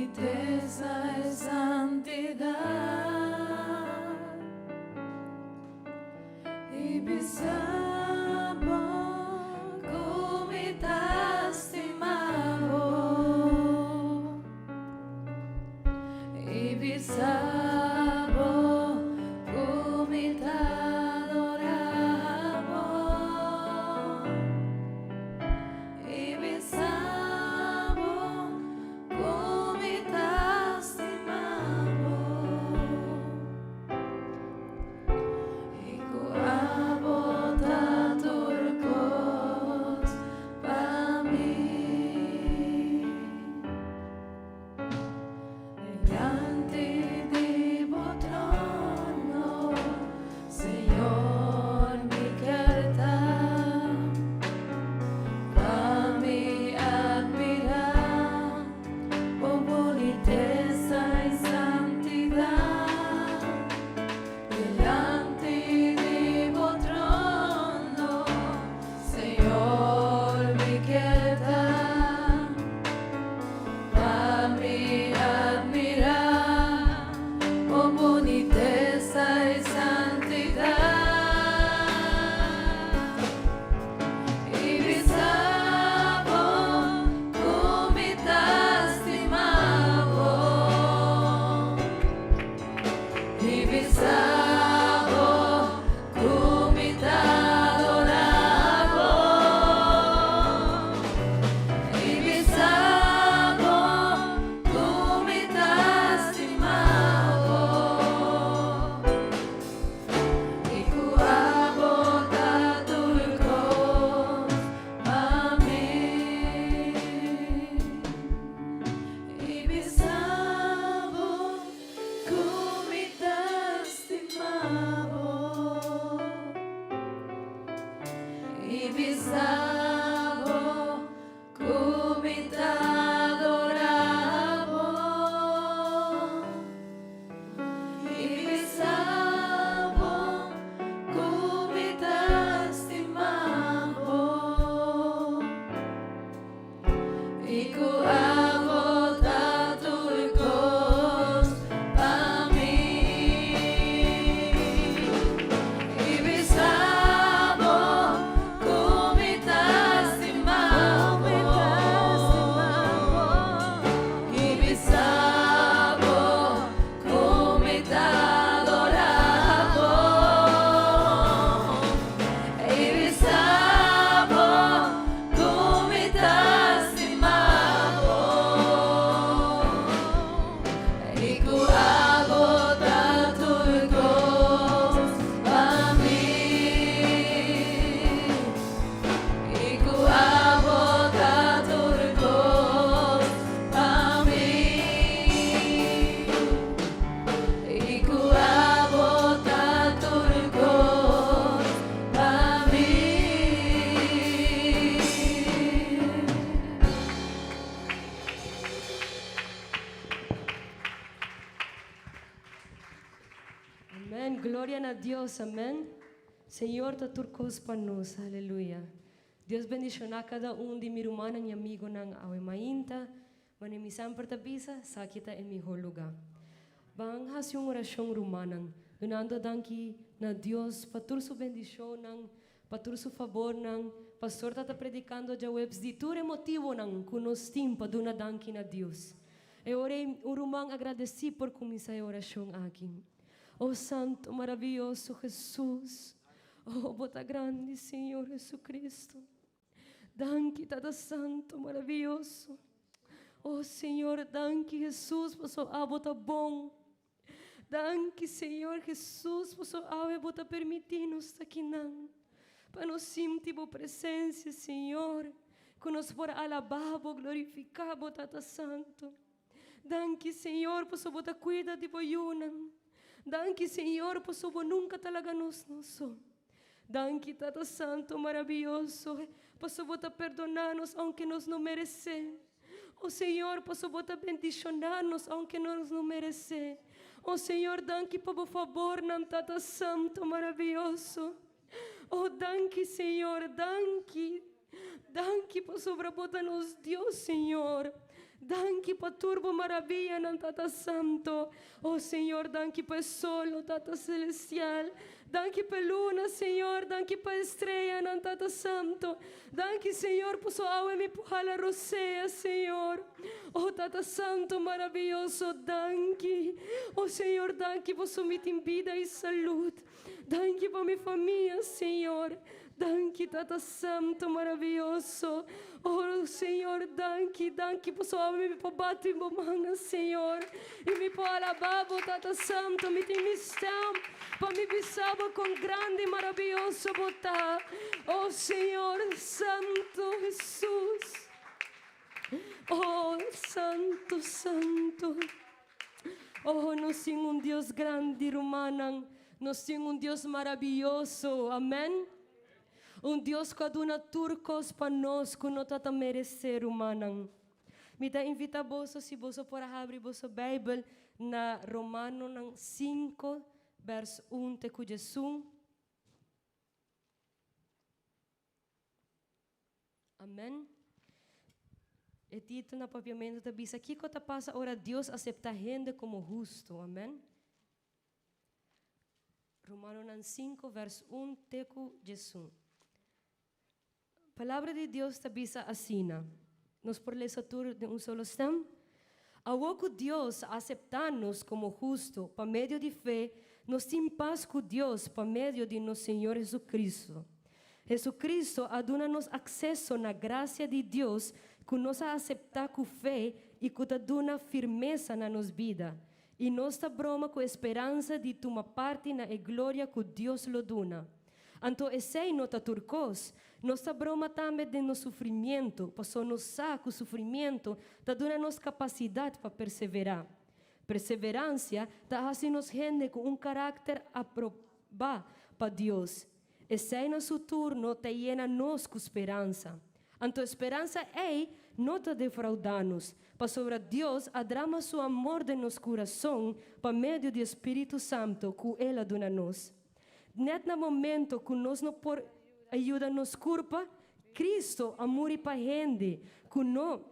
boniteza y santidad, y bisabo kumitastimabo, y bisabo kumitadorabo, y bisabo kumitastimabo, y kuabo taturkos pami, delante de vos trono, Señor, mi carta, pa' mi admirar, oh boniteza y santidad, delante de vos trono, Señor, mi carta, pa' mi admirar, oh boniteza y santidad, y bisabo kumitastimabo, y bisabo kumitadorabo, y bisabo kumitastimabo, y kuabo taturkos pami, y bisabo kumitastimabo, y bisabo kumitadorabo, y bisabo kumitastimabo, y kuabo taturkos pami, y bisabo kumitastimabo, y bisabo kumitadorabo, y bisabo kumitastimabo, y kuabo taturkos pami, y kuabo taturkos pami, y kuabo taturkos pami. Amen. Gloria a Dios. Amén. Senhor, tá turcos para nós. Aleluia. Deus bendicionar cada de mi rumana e amigo ng awe mainta. Manimisan pertabisa, sakita em mejor lugar. Bang has yung orasyong rumanang. Dunando danki na Dios patur su bendisyon ng patur su favor ng pastor tata predicando ja webs di ture motivo ng kunos tim paduna danki na Dios. E orei urumang agradeci por kumisa a orasyong aking. Oh Santo, maravilhoso Jesus. Oh, bota grande, Senhor Jesucristo. Danke, Tata Santo, maravilhoso. Oh, Senhor, danke, Jesus, por sua bota bom. Danke, Senhor Jesus, por sua bota permitir-nos aqui não. Para nos sentir a presença, Senhor. Que nos for alabar, glorificar, Tata Santo. Danke, Senhor, por sua bota cuida de boiunam. Danke, Senhor, por sua nunca talaga nos nosso. Danke, Tata Santo, maravilhoso, por sua bota perdonar-nos, aunque nós não merecemos. Oh, Senhor, por sua bota bendicionar-nos, aunque nós não merecemos. Oh, Senhor, danke por favor, nam Tata Santo, maravilhoso. Oh, danke, Senhor, danke. Danke por sobrepoder-nos, Deus, Senhor. Danke pa turbo maravilla ng Tata Santo. Oh Senhor, danke pa sol, oh Tata Celestial. Danke pa luna, Senhor. Danke pa estrella ng Tata Santo. Danke, Senhor, por sua awe mi puhala rosea, Senhor. Oh Tata Santo maravilhoso, danke. Oh Senhor, danke por sua vida e saúde. Danke por minha família, Senhor. Danke, Tata Santo maravilhoso. Oh Senhor, danke por sua alma me bate bomanga, Senhor. E me po alababo, Tata Santo, me tem mistão, para me bisaba com grande e maravilhoso botar. Oh Senhor, Santo Jesus. Oh Santo, Santo. Oh, nós temos Deus grande, Romanang. Nós temos Deus maravilhoso, amém? Deus que aduna turcos para nós, que não está merecer, humanang. Me dá invita você, se você for abrir vossa Bíblia, na Romano 5, verso 1, te cujesum. Amém? E dito na papiamento, te bisa, aqui que passa, ora Deus aceita gente como justo, amém? Romano 5, verso 1, te cujesum. Palavra de Deus está bisa assim. Nós por ler satur de solo stem. Ao que Deus aceitar-nos como justo, por meio de fé, nós temos paz com Deus por meio de nosso Senhor Jesus Cristo. Jesus dá-nos acesso na graça de Deus, que nos aceitar com fé e que dá firmeza na nossa vida. E nós está broma com esperança de tomar parte na glória que Deus lhe dá. Então, esse não está turcos. Nossa broma também de nosso sofrimento, passou nos saco o sofrimento, está dando nos capacidade para perseverar. Perseverança está fazendo gente com caráter aprovado para Deus. Esse nosso turno está llena nos com esperança. Então, esperança é não te defraudar-nos, para sobre Deus adrama seu amor de nosso coração, por meio do Espírito Santo que Ele dá a nós. Net no momento que nós não por ajuda nos culpa, Cristo amor para gente que não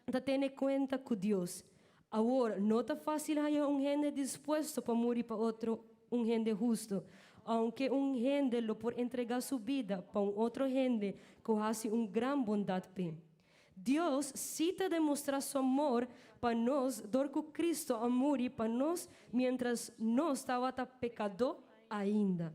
está tendo conta com Deus. Agora, não está fácil hallar gente disposto para morir para outro, gente justo. Aunque gente lo por entregar sua vida para outro gente que hace gran bondade. Deus cita demonstrar seu amor para nós, dor que Cristo amor para nós, mientras nós estávamos pecador ainda.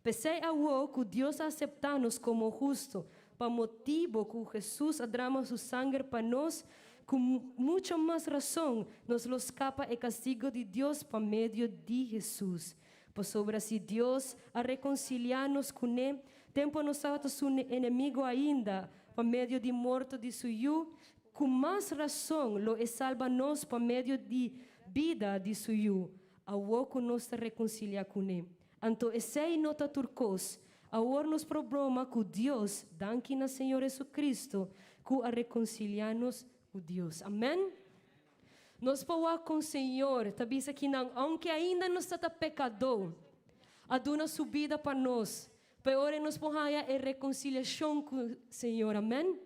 Pensei algo que Deus aceita-nos como justo, para motivo que Jesus derrama sua sangue para nós, com muita mais razão, nos lo escapa o castigo de Deus por meio de Jesus. Por sobre assim Deus a reconciliar-nos com Ele, tempo nós estávamos seu inimigo ainda, por meio de morte de seu Hijo, com mais razão lo salva-nos por meio de vida de seu Hijo, algo que nós te reconciliar com Ele. Então, esse não está turcos. Agora nos problema com Deus, danke na Senhor Jesus Cristo, que a reconciliar-nos com Deus. Amém? Nós podemos com o Senhor, tabisa que não, aunque ainda não está pecador, aduna sua vida para nós. Para nós podemos a reconciliação com o Senhor. Amém?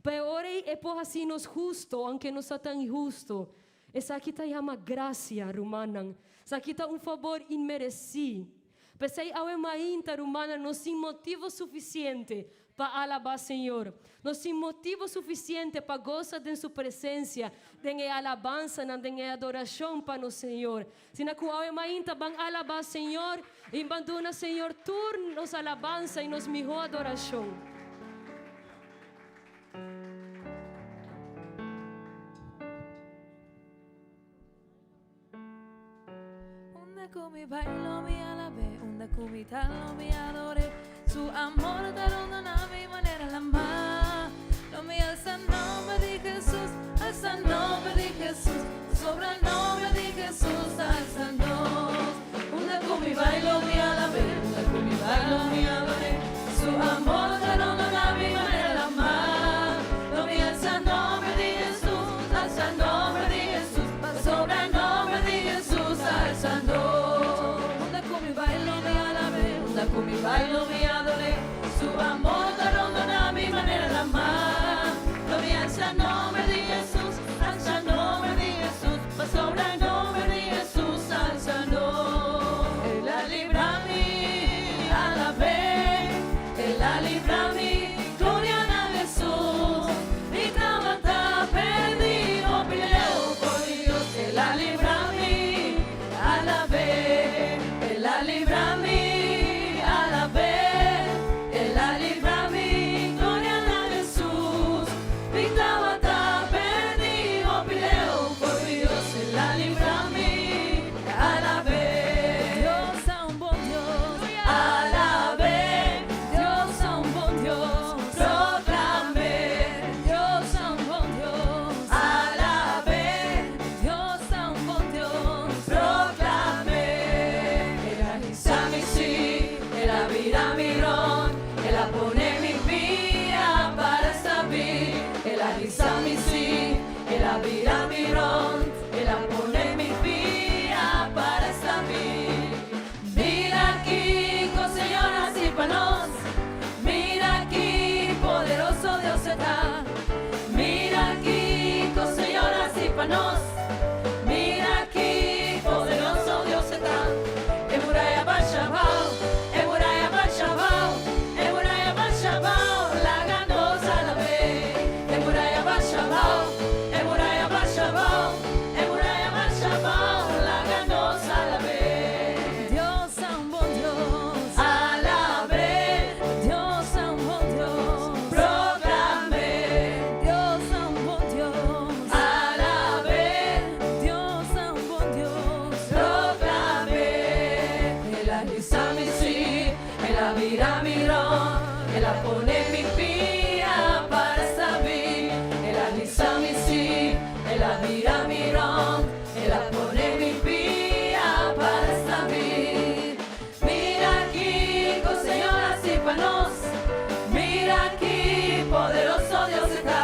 Para é por assim nos justo, aunque não está tão injusto. Essa aqui está chama graça, Romanang. Essa aqui está favor imerecido. Pensei, ao mainta romana, não tem motivo suficiente para alabar o Senhor. Não tem motivo suficiente para gozar de sua presença, de alabança, de adoração para o Senhor. Se na qual ao mainta vão alabar o Senhor, e abandona o Senhor turno nos alabança e nos melhor adoração. Mi bailo, mi alabé, onda cumitalo, mi adoré. Su amor te lo dona a mi manera la más. Lo mío es el nombre de Jesús, es el nombre de Jesús, sobre el nombre de Jesús, es el Dios. Onda con mi bailo, mi alabé, onda con mi bailo, mi adoré. Su amor te lo dona a mi manera la más. Lo mío es el nombre de Jesús, es el nombre de Jesús, sobre el nombre de Jesús, es el Dios. Con mi bailo mi adoré, su amor te ronda a mi manera de amar. Lo vi en el nombre de Jesús, viramirón, Él la pone en mi vía para establir. Mira aquí, con señoras y panos, mira aquí, poderoso Dios está. Mira aquí, con señoras y panos, mira aquí, poderoso Dios está. Emuraya Bashabao, Emuraya Bashabao, Emuraya Bashabao, la ganó Salabé. Emuraya Bashabao, Emuraya Bashabao, Emuraya Bashabao, la ganó Salabé. Dios es un buen Dios, alabé. Dios es un buen Dios, proclamé. Dios es un buen Dios, alabé. Dios es un buen Dios, proclamé. Él alisa mi sí, Él la vira mirón, Él la pone en mi vía para establir. Él alisa mi sí, Él la vira mirón, Él la pone en mi vía para establir. Mira aquí, con señoras y panos, mira aquí, poderoso Dios está.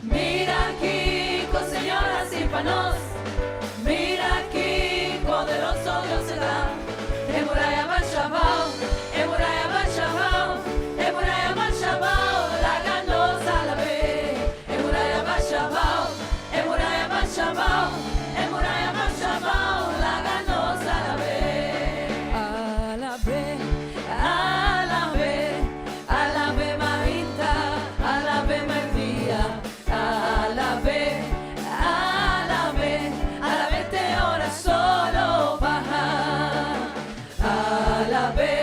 Mira aquí, con señoras y panos, mira aquí, poderoso Dios está. Emuraya Bashabao, Emuraya Bashabao, Emuraya Bashabao, la ganó Salabé. Emuraya Bashabao, Emuraya Bashabao, Emuraya Bashabao, la ganó Salabé. Alabé, alabé, alabé Mahita, alabé María, alabé, alabé, alabé te ora solo baja. Alabé,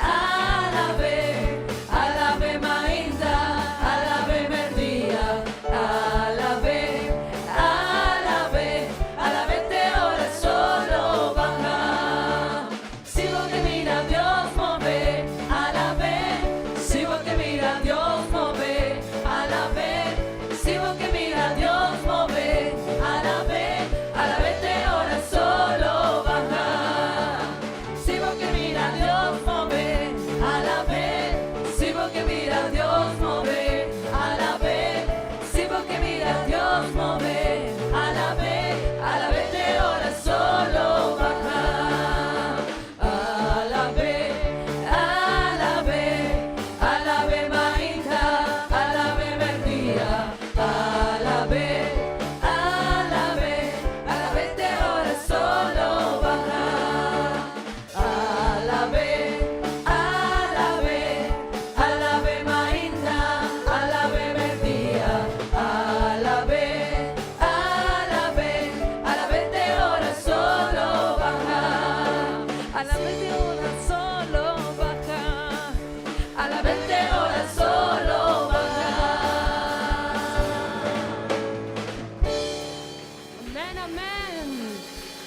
alabé, alabé Mahita, alabé María, alabé, alabé, alabé te ora solo baja. Sigo que mira Dios mover, alabé, sigo que mira Dios mover, alabé, sigo que mira Dios mover, alabé, alabé te ora solo baja. Sigo que mira Dios mover, alabé, sigo que mira Dios mover, alabé, sigo que mira Dios mover, alabé, alabé te ora solo baja. Alabé, alabé, alabé Mahita, alabé María, alabé, alabé, alabé te ora solo baja. Alabé, alabé, alabé Mahita, alabé María, alabé, alabé, alabé te ora solo baja. Alabé te ora solo baja. Alabé te ora solo baja. Amen, amen.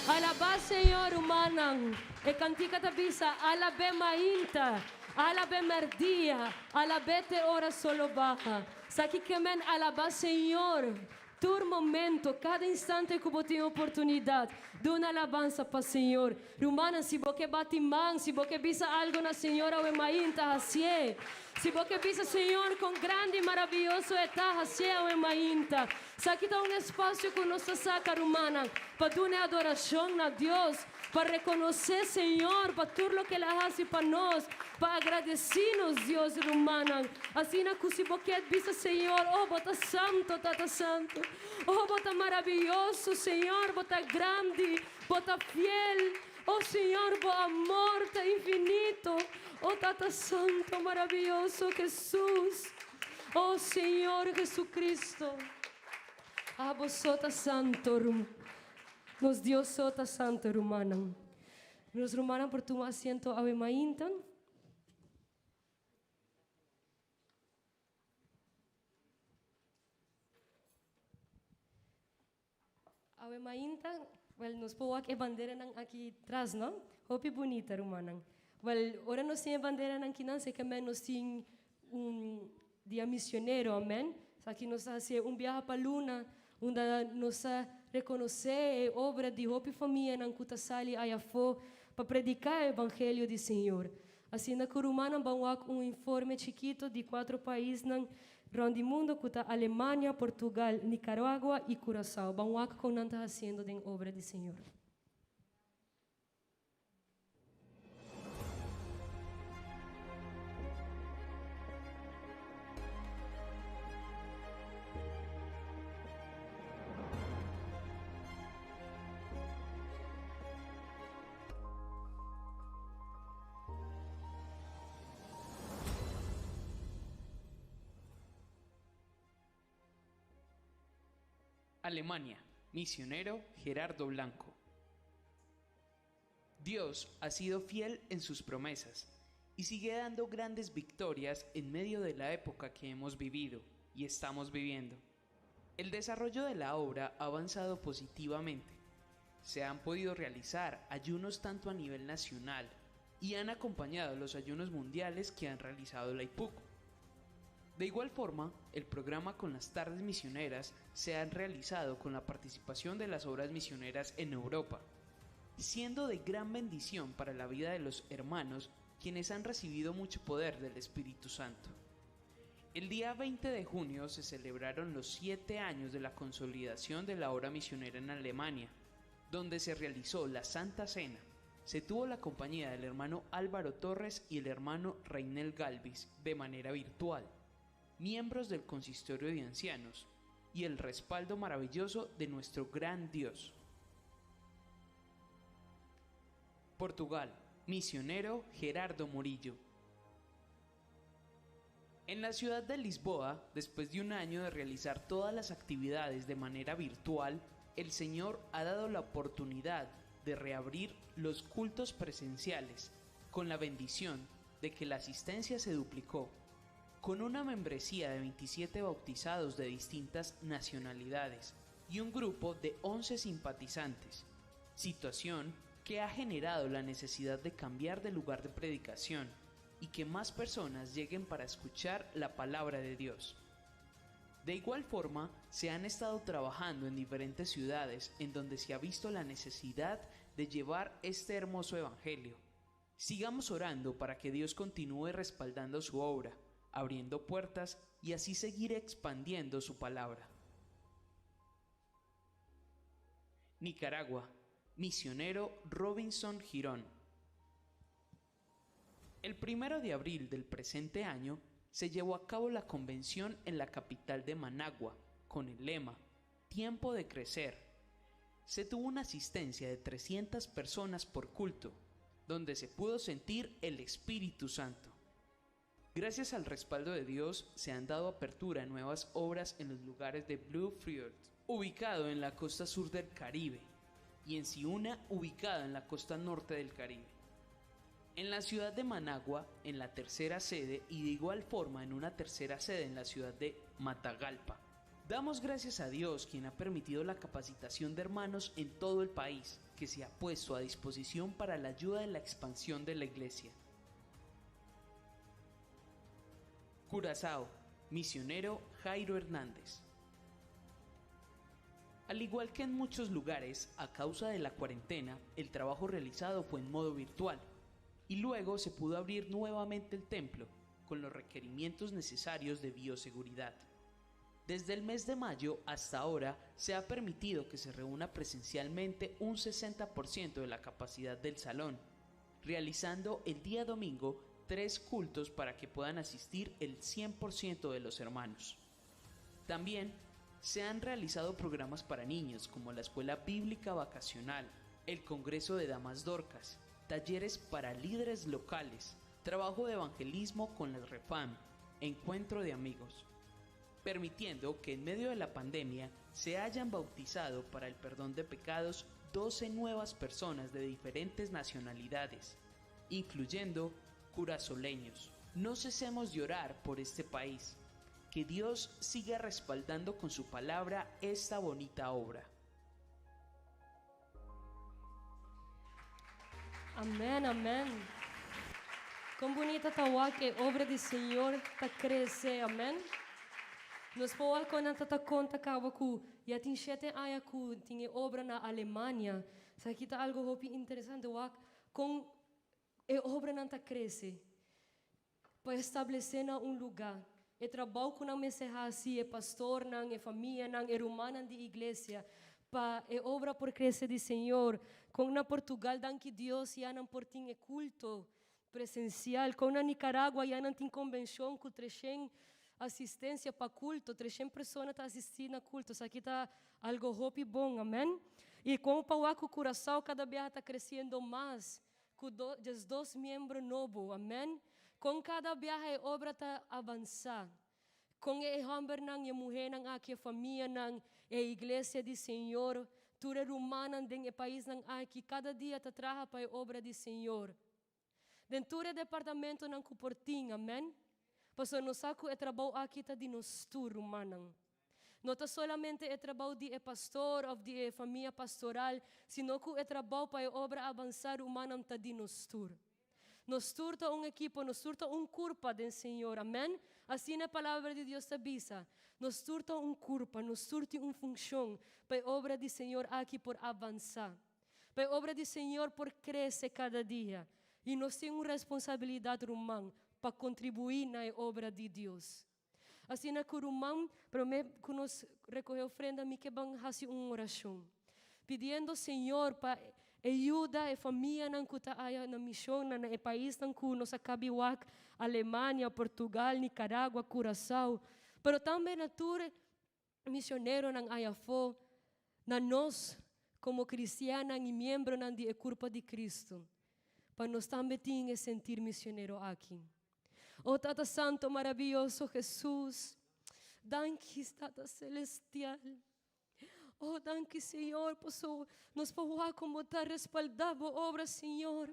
Alaba, Señor, humanang. E cantica tabisa, alabe mainta, alabe merdia, alabe te ora solo baja. Saki que men alaba, Señor. Todo momento, cada instante que você tem oportunidade, dê uma alabança para o Senhor. Rumana, se você bate mão, se você bisa algo na Senhora, o mainta, assim. Se você bisa Senhor com grande e maravilhoso está, assim o mainta. Saki está espaço que nos saca, Rumana, para dar uma adoração a Deus, para reconhecer Senhor, para tudo o que Ele faz para nós, para agradecer-nos, Deus, Rumana. Assim, se você bisa Senhor, oh, bota santo, tata santo. Oh, bota maravilhoso, Senhor, bota grande, bota fiel. Oh, Senhor, bota amor, tá infinito. Oh, tata santo, maravilhoso, Jesus. Oh, Senhor Jesucristo. Ah, vos sota santo, nos Dios sota santo, Rumana. Nos Rumana por tu asiento, ave maintan. Ave mainta, well, nos po que bandeira nang aqui atrás, não? Hopi bonita, Rumana. Well, ora nos tem bandeira nang kinan, se que nos tem dia missioneiro, amém? Aqui nos hace viaje para Luna, onde nos reconhecer a obra de Hopi família nang kutasali ayafo para predicar o evangelho do Senhor. Assim na Curumana vamos informe chiquito de 4 países nang Rondi mundo kuta Alemania, Portugal, Nicaragua y Curazao. Banwak con nanta haciendo den obra del Señor. Alemania, misionero Gerardo Blanco. Dios ha sido fiel en sus promesas y sigue dando grandes victorias en medio de la época que hemos vivido y estamos viviendo. El desarrollo de la obra ha avanzado positivamente. Se han podido realizar ayunos tanto a nivel nacional y han acompañado los ayunos mundiales que han realizado la IPUC. De igual forma, el programa con las tardes misioneras se han realizado con la participación de las obras misioneras en Europa, siendo de gran bendición para la vida de los hermanos quienes han recibido mucho poder del Espíritu Santo. El día 20 de junio se celebraron los 7 años de la consolidación de la obra misionera en Alemania, donde se realizó la Santa Cena. Se tuvo la compañía del hermano Álvaro Torres y el hermano Reinel Galvis de manera virtual, miembros del consistorio de ancianos y el respaldo maravilloso de nuestro gran Dios. Portugal, misionero Gerardo Murillo. En la ciudad de Lisboa, después de un año de realizar todas las actividades de manera virtual, el Señor ha dado la oportunidad de reabrir los cultos presenciales, con la bendición de que la asistencia se duplicó, con una membresía de 27 bautizados de distintas nacionalidades y un grupo de 11 simpatizantes, situación que ha generado la necesidad de cambiar de lugar de predicación y que más personas lleguen para escuchar la palabra de Dios. De igual forma, se han estado trabajando en diferentes ciudades en donde se ha visto la necesidad de llevar este hermoso evangelio. Sigamos orando para que Dios continúe respaldando su obra, abriendo puertas y así seguir expandiendo su palabra. Nicaragua, misionero Robinson Girón. El 1 de abril del presente año se llevó a cabo la convención en la capital de Managua con el lema Tiempo de crecer. Se tuvo una asistencia de 300 personas por culto, donde se pudo sentir el Espíritu Santo. Gracias al respaldo de Dios se han dado apertura a nuevas obras en los lugares de Blue Fjord, ubicado en la costa sur del Caribe, y en Ciuna, ubicada en la costa norte del Caribe. En la ciudad de Managua, en la tercera sede, y de igual forma en una tercera sede en la ciudad de Matagalpa. Damos gracias a Dios, quien ha permitido la capacitación de hermanos en todo el país, que se ha puesto a disposición para la ayuda de la expansión de la iglesia. Curazao, misionero Jairo Hernández. Al igual que en muchos lugares, a causa de la cuarentena, el trabajo realizado fue en modo virtual, y luego se pudo abrir nuevamente el templo, con los requerimientos necesarios de bioseguridad. Desde el mes de mayo hasta ahora se ha permitido que se reúna presencialmente un 60% de la capacidad del salón, realizando el día domingo 3 cultos para que puedan asistir el 100% de los hermanos. También se han realizado programas para niños como la Escuela Bíblica Vacacional, el Congreso de Damas Dorcas, talleres para líderes locales, trabajo de evangelismo con las Refam, encuentro de amigos, permitiendo que en medio de la pandemia se hayan bautizado para el perdón de pecados 12 nuevas personas de diferentes nacionalidades, incluyendo curazoleños. No cesemos de orar por este país, que Dios siga respaldando con su palabra esta bonita obra. Amén, amén. Quão bonita tawa que obra do Senhor está crescer, amém? Nós podemos contar conta que já tem 7 anos que tinha obra na Alemanha. Isso aqui está algo muito interessante, com a obra não está cresce para estabelecer um lugar. e trabalho com nang mesehasi, e pastor nang, e família nang, e rumanan de igreja, pa e obra por crescer de Senhor, com na Portugal, danke Deus, já não portim e culto presencial, com na Nicarágua, já não tem convenção, com 300 assistência para culto, 300 pessoas estão assistindo a culto, isso aqui está algo hope bom, amém? E com o Pauaco Curaçao, cada vez está crescendo mais, com dois membros novos, amém? Com cada viagem a obra está avançando. Com a homem nang, a mulher nang, aqui a família nang, a igreja de Senhor, tudo rumana nang, o país nang, aqui cada dia está trabalhando para a obra de Senhor. Dentro do departamento nang Cuportim, amém? Pastor, nós saco é trabalho aqui está de nós tur rumanang. Não está solamente é trabalho de pastor ou de família pastoral, sino que é trabalho para a obra avançar humana está de nós tur. Nós turta equipo, nós turta corpo do Senhor, amém? Assim a palavra de Deus avisa. Nós turta corpo, nós turta função para a obra do Senhor aqui por avançar. Para a obra do Senhor por crescer cada dia. E nós temos uma responsabilidade humana para contribuir na obra de Deus. Assim na curumam, para mim, que nós recolher ofrenda, me que vão fazer uma oração. Pedindo ao Senhor para ajuda a família que está na missão, no país que nós acabamos, Alemanha, Portugal, Nicarágua, Curaçao. Mas também na tour missionário na Ayafó, na nós, como cristianos e membros do corpo de Cristo. Para nós também ter sentir missionário aqui. Oh, Tata Santo, maravilhoso Jesus, danke, Tata Celestial. Oh, danke, Senhor, por nos falar como está respaldado a obra, Senhor.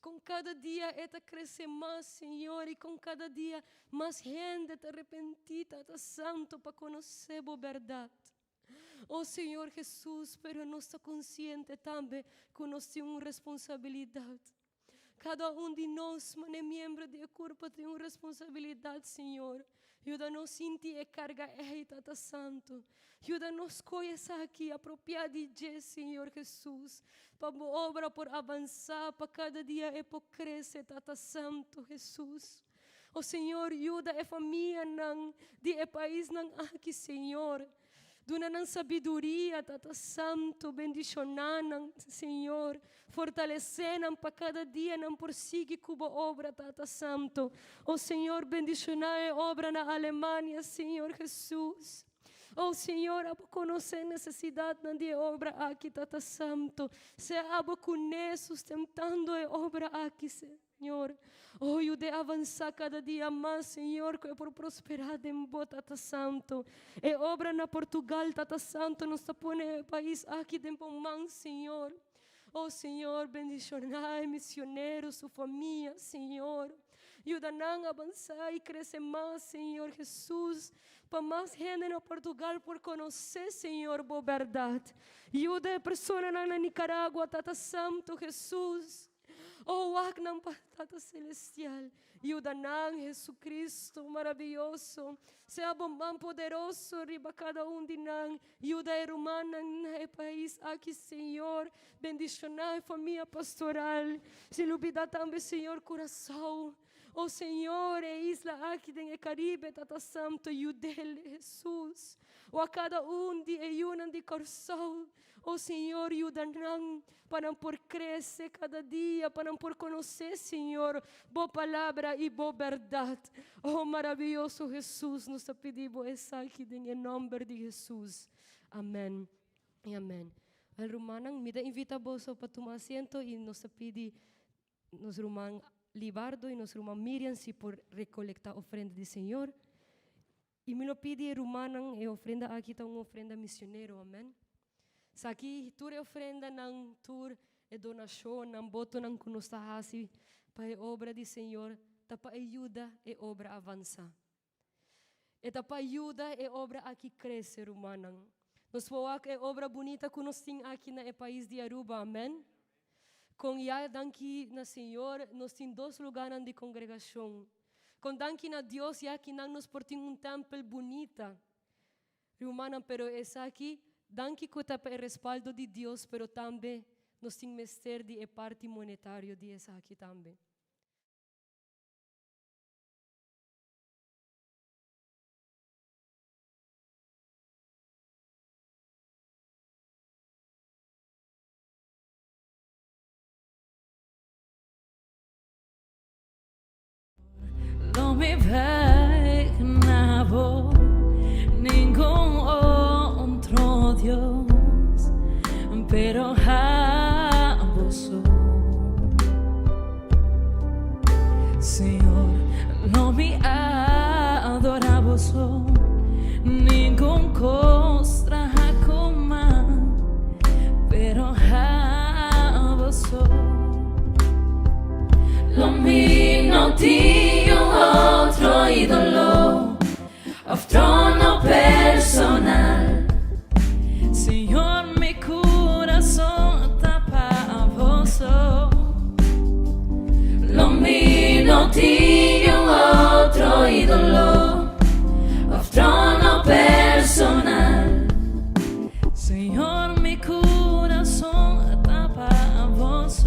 Com cada dia esta cresce mais, Senhor, e com cada dia mais gente está arrependida, Tata Santo, para conhecer a verdade. Oh, Senhor Jesus, pero nós estamos conscientes também que nós temos uma responsabilidade. Cada de nós, mané membro do corpo, tem uma responsabilidade, Senhor. Ajuda-nos a sentir a carga, Tata Santo. Ajuda-nos a conhecer aqui, apropriar de Senhor Jesus. Para a obra, por avançar, para cada dia e por crescer, Tata Santo, Jesus. Oh, Senhor, ajuda a família de país aqui, Senhor. Duna ng sabedoria, Tata Santo, bendicionan, Senhor, fortalecer para cada dia, não persigue cuba obra, Tata Santo. Oh, Senhor, bendicionar a obra na Alemanha, Senhor Jesus. Oh, Senhor, abo conhecer necessidade de obra aqui, Tata Santo. Se abo conhecer, sustentando a obra aqui, Senhor. Oh, ajude a avançar cada dia mais, Senhor, que é por prosperar em boa, Tata Santo. E obra na Portugal, Tata Santo, nos põe o país aqui de mãos, Senhor. Oh, Senhor, bendicionar missionários, sua família, Senhor. Ajuda-nos a avançar e crescer mais, Senhor Jesus. Para mais gente na Portugal por conhecer, Senhor, boa verdade. Ajuda a pessoa na Nicarágua, Tata Santo, Jesus. Oh, wag ng Tata Celestial, ajuda-nos, Jesus Cristo, maravilhoso, seja bom, poderoso, riba cada de nós, ajuda a romana no país aqui, Senhor, bendicionar a família pastoral, se lubida também, Senhor, Curaçao, oh, Senhor, a isla aqui no Caribe, Tata Santo, ajude-lhe, Jesus, o a cada de ayunan de Curaçao, oh, Senhor, ajuda-nos para por crescer cada dia, para por conhecer, Senhor, boa palavra e boa verdade. Oh, maravilhoso Jesus, nos pedimos essa aqui em nome de Jesus. Amém e amém. Al Romanang, me invita vos para tomar asiento e nos pedi, nos Roman Libardo e nos Roman Miriam, se por recolectar ofrenda do Senhor. E me lo pedi Romanang e ofrenda aqui está uma ofrenda missionário, amém. Sa aqui, tur é ofrenda ng tur e donasyon ng boto ng kunustahasi para a obra de Senhor, tapa ajuda e obra avança. E tapa ajuda e obra aqui cresce, Romanang. Nos fawak e obra bonita que nós temos aqui na país de Aruba, amém? Com ya danki na Senhor, nós temos 2 lugares de congregação. Com danki na Deus, ya que nos portim templo bonita. Romanang, pero essa aqui, danke que está para o respaldo de Deus, pero também nós temos mestre de parte monetária de essa aqui também. mi vägnavo ningún otro Dios, pero a vos, Señor, no me adoraba ningún costra coma, pero a vos. Lo mio Dio otro ídolo, of trono personal. Señor, mi corazón tapa a vos. Lo mio Dio otro ídolo, of trono personal. Señor, mi corazón tapa a vos.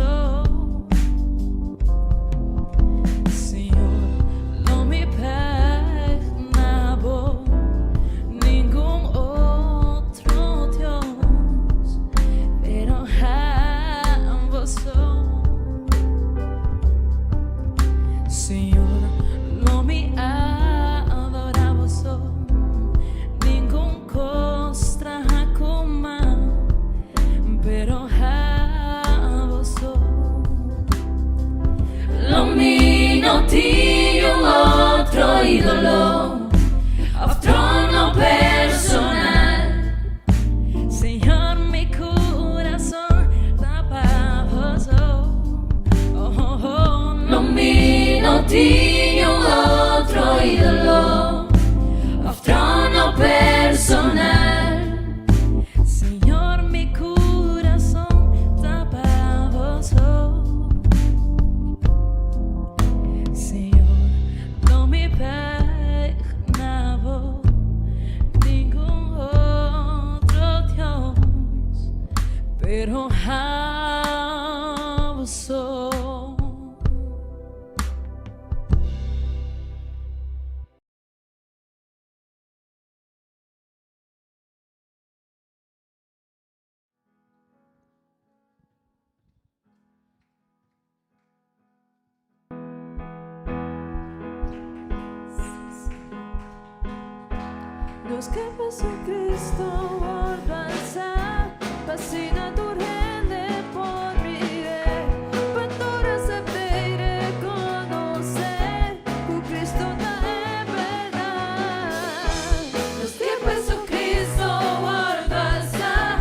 Dio otro ídolo, of trono personal. Señor, mi corazón tapa vos. Lo mio Dio otro ídolo, of trono personal. Señor, mi corazón tapa vos. Pero a vos. Los que pasó Cristo vuelve a alzar, fascina tu rende por mi rey, pastora se te reconocer, tu Cristo da es verdad. Los que pasó Cristo vuelve a alzar,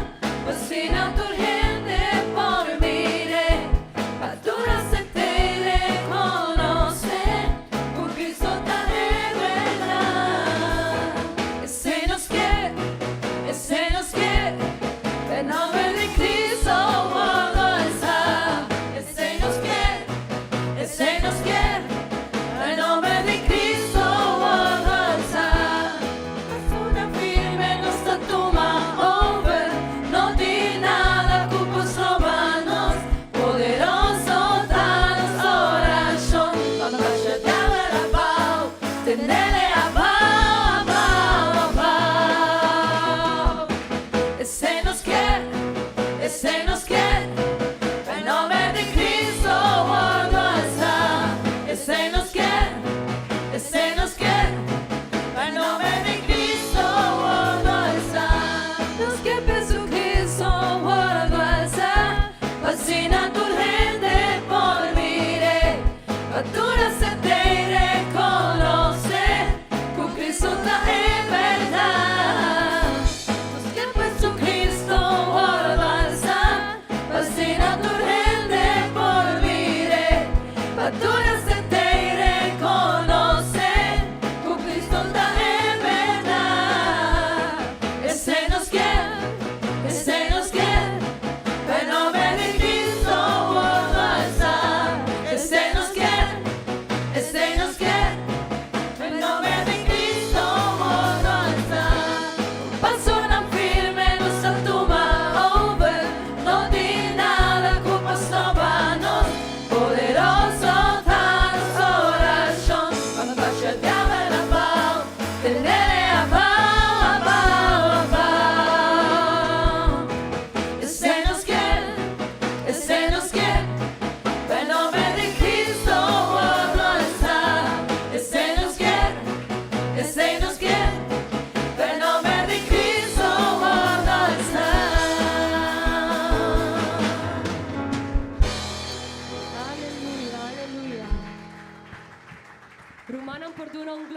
fascina tu rende por mi rey, pastora se te reconocer, tu Cristo da es verdad. Ese nos quiere, ven a ver de Cristo.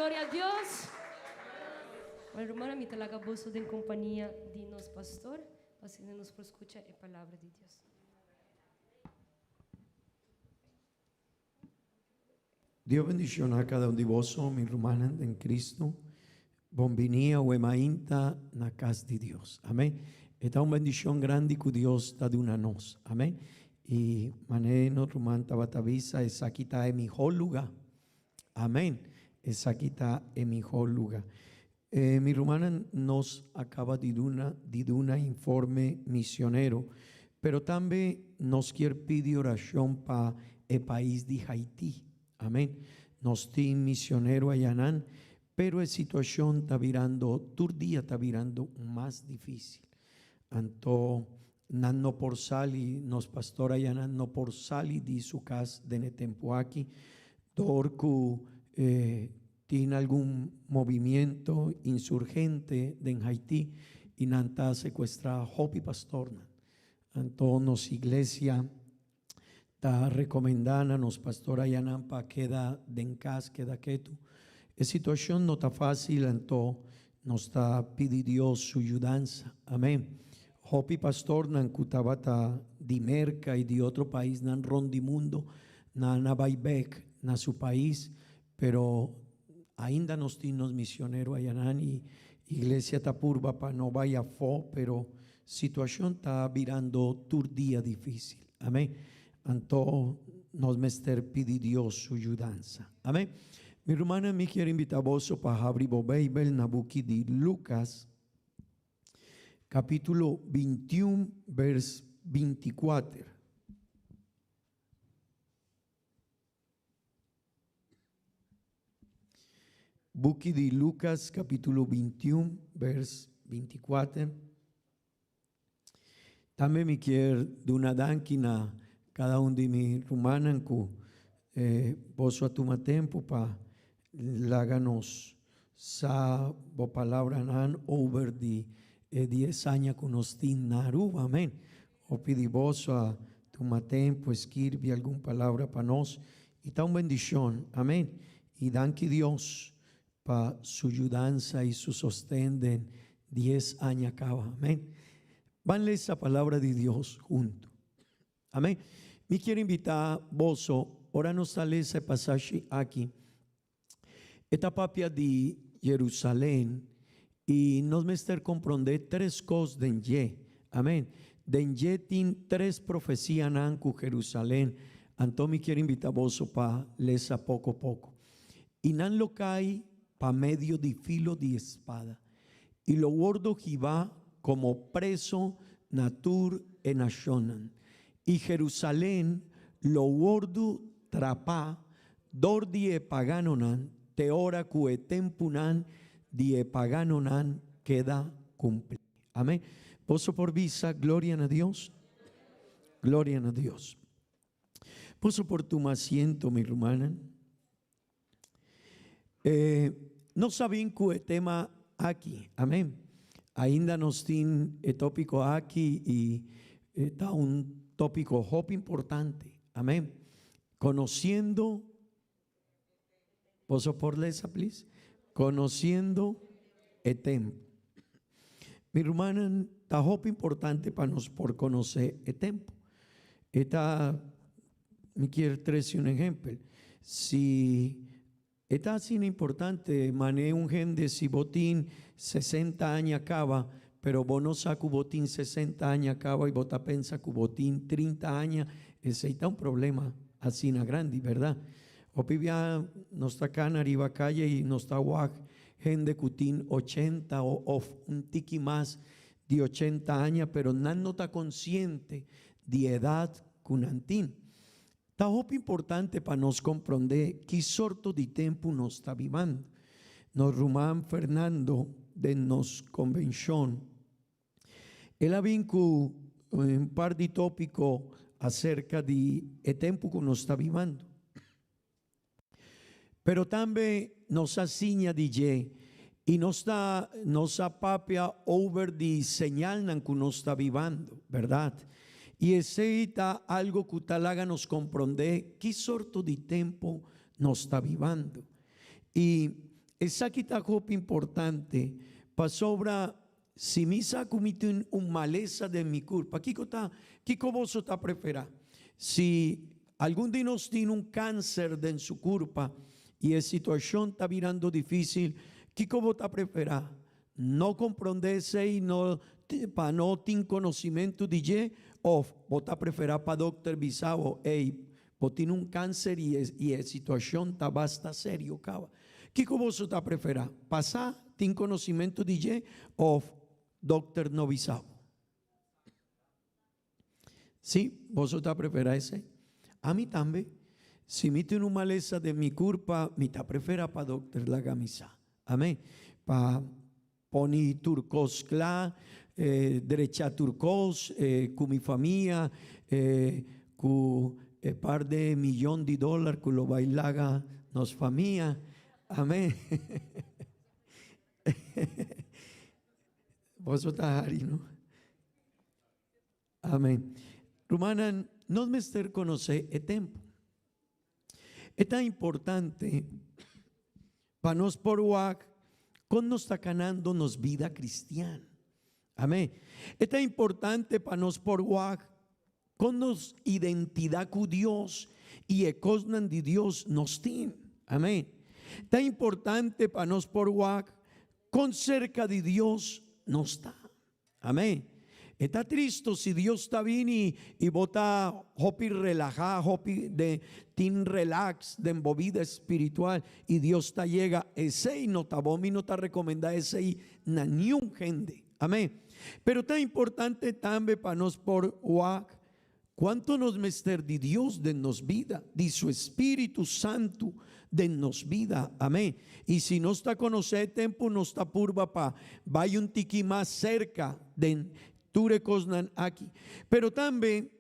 gloria a Dios. Bueno, hermana, mi talaga boso din compañía de nos pastor, así nos por escucha la palabra de Dios. Dios bendición a cada uno de vosotros, mi hermana en Cristo. Bombinía o emainta na casa de Dios. Amén. Esta es una bendición grande que Dios está de una nos. Amén. Y mané no rumanta batavisa, esa quita en mi mejor lugar. Amén. Esa quita en mi mejor lugar. Mi hermana nos acaba de dar un informe misionero, pero también nos quiere pedir oración para el país de Haití. Amén. Nos tiene misionero allá, pero la situación está virando, todo día está virando más difícil. Anto, no por salir, nos pastor allá no por salir de su casa de tiempo aquí, dorco tiene algún movimiento insurgente en Haití y nanta secuestra Hopi pastor. Anto, nos iglesia está recomendando nos pastor allá para queda en casa, queda quieto. La situación no está fácil, entonces nos está pidiendo Dios su ayudanza. Amén. Hopi pastor nan kutabata di merca y de otro país nan rondi mundo na baibek na su país, pero ainda nos tinos misionero allá y iglesia tapurba para no vaya fo, pero situación está virando tur día difícil. Amén. Entonces nos mester pidi Dios su ayudanza. Amén. Mi hermana me quiere invitar a vos para abrir Bible na buki de Lucas, capítulo 21, vers 24. Buki de Lucas, capítulo 21, vers 24. También me quiere de una danquina cada uno de mi hermanas que vos a tomar tiempo para láganos sa bo palabra nan over di 10 años que nos tin naru, amén. O pidi vos a tomar tiempo, escribir alguna palabra para nos y ta una bendición, amén. Y danke Dios para su ayudanza y su sostén de 10 años acaba, amén. Van esa palabra de Dios junto, amén. Me quiero invitar vos, ahora nos sale ese pasaje aquí. Esta papia de Jerusalén y nos mester comprender tres cosas de ye. Amén. De ye tin tres profecías en Jerusalén. Entonces me quiero invitar vos para leer poco a poco. Y nan lo cae pa medio de filo de espada. Y lo guardo Jehová como preso natur en Ashonan. Y Jerusalén lo guardo trapa dor die paganonan teora cue tempunan die paganonan queda cumple. Amén. Poso por visa, gloria a Dios. Gloria a Dios. Poso por tu asiento, mi hermana. No saben que tema aquí. Amén. Ainda nos tiene el tópico aquí y está un tópico muy importante. Amén. Conociendo. ¿Posso por esa, please? Conociendo el tiempo. Mi hermana, está muy importante para nos por conocer el tiempo. Esta, me quiero traer un ejemplo. Si está así importante, mané un gente si botín 60 años acaba, pero vos no saco botín 60 años acaba y vos te pensa que botín 30 años, ese está un problema así na grande, ¿verdad? O pibia no está acá en arriba calle y no está guac, gente cutín 80 o un tiki más de 80 años, pero no está consciente de edad cunantín. Está muy importante para nos comprender qué sorto de tiempo nos está viviendo. Nos rumán Fernando de nos convención. Él ha vinculado un par de tópicos acerca de el tiempo que nos está viviendo. Pero también nos asigna DJ y nos apapia over de señal que nos está viviendo, ¿verdad? Y ese está algo que tal haga nos comprender qué sorto de tiempo nos está viviendo. Y esa kita hop importante, pa sobra, si misa kumiti un maleza de mi culpa, kiko vos ta prefera. Si algún día nos tiene un cáncer de en su culpa y la situación está virando difícil, kiko vos ta prefera. No comprendese y no, pa no tin conocimiento de o vos ta prefera pa doctor Bisao, hey, vos tiene un cáncer y la situación está bastante serio, cava. Kiko vos ta prefera, pasar tin conocimiento de o doctor no Bisao. Sí, vos ta prefera ese. A mí también, si me tiene una maleza de mi culpa, me ta prefera pa doctor la camisa. Amén. Pa poni turcos cla, derecha turcos, con mi familia, con par de $1,000,000 que lo bailaga nos familia. Amén. Vos estás ahí, ¿no? Amén. Rumana, no me estar conocer el tiempo. Es tan importante para nos por WAC con nos está ganando nos vida cristiana. Amén. Es tan importante para nos por WAC con nos identidad con Dios y ecosnan de Dios nos tiene. Amén. Tan importante para nos por WAC con cerca de Dios no está. Amén. Está triste si Dios está bien y bota hopi relajada, hopi de tin relax, de movida espiritual y Dios está llega, ese no está bomi, no está recomendado ese y na ni un gente. Amén. Pero tan importante también para nos por WAC, cuánto nos mester de Dios de nos vida, de su Espíritu Santo de nos vida. Amén. Y si no está conocer tiempo, no está purba pa, vaya un tiki más cerca de Turecosnan aquí. Pero también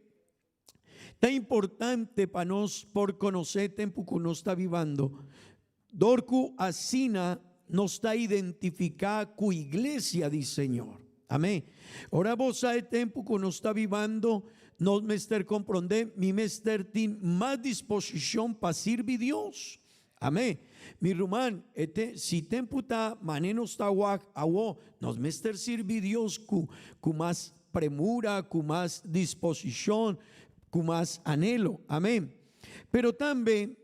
tan importante para nos por conocer tiempo que nos está vivando. Dorku asina nos está identificada con iglesia del Señor. Amén. Ahora vos hay tiempo que nos está vivando, nos mester comprender, mi mester tiene más disposición para servir a Dios. Amén. Mi rumán, si tiempo está maneno está guac, nos mester servir a Dios con más premura, con más disposición, con más anhelo. Amén. Pero también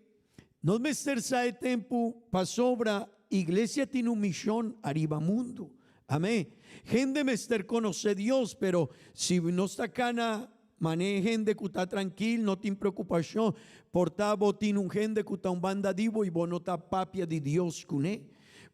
nos mester sabe tiempo para sobra iglesia tiene una misión arriba mundo. Amén. Gente mester conoce Dios, pero si no está cana mané gente que está tranquilo, no tiene preocupación, portavo tiene un gente que está un banda divo y vos no está papia de Dios con él.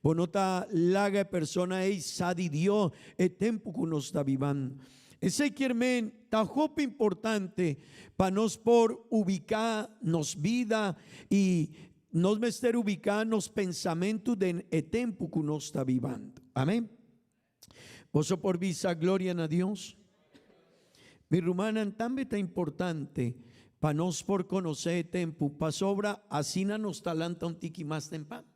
Vos no está laga persona y sa de Dios el tiempo que nos está vivando. Ese quiermen está jopo importante para nos por ubicar nos vida y nos mester ubicar nos pensamientos del tiempo que nos está vivando. Amén. Vos por visa gloria a Dios. Mi rumana también está importante para nos por conocer tiempo, para sobra así nos talanta un tiki más temprano.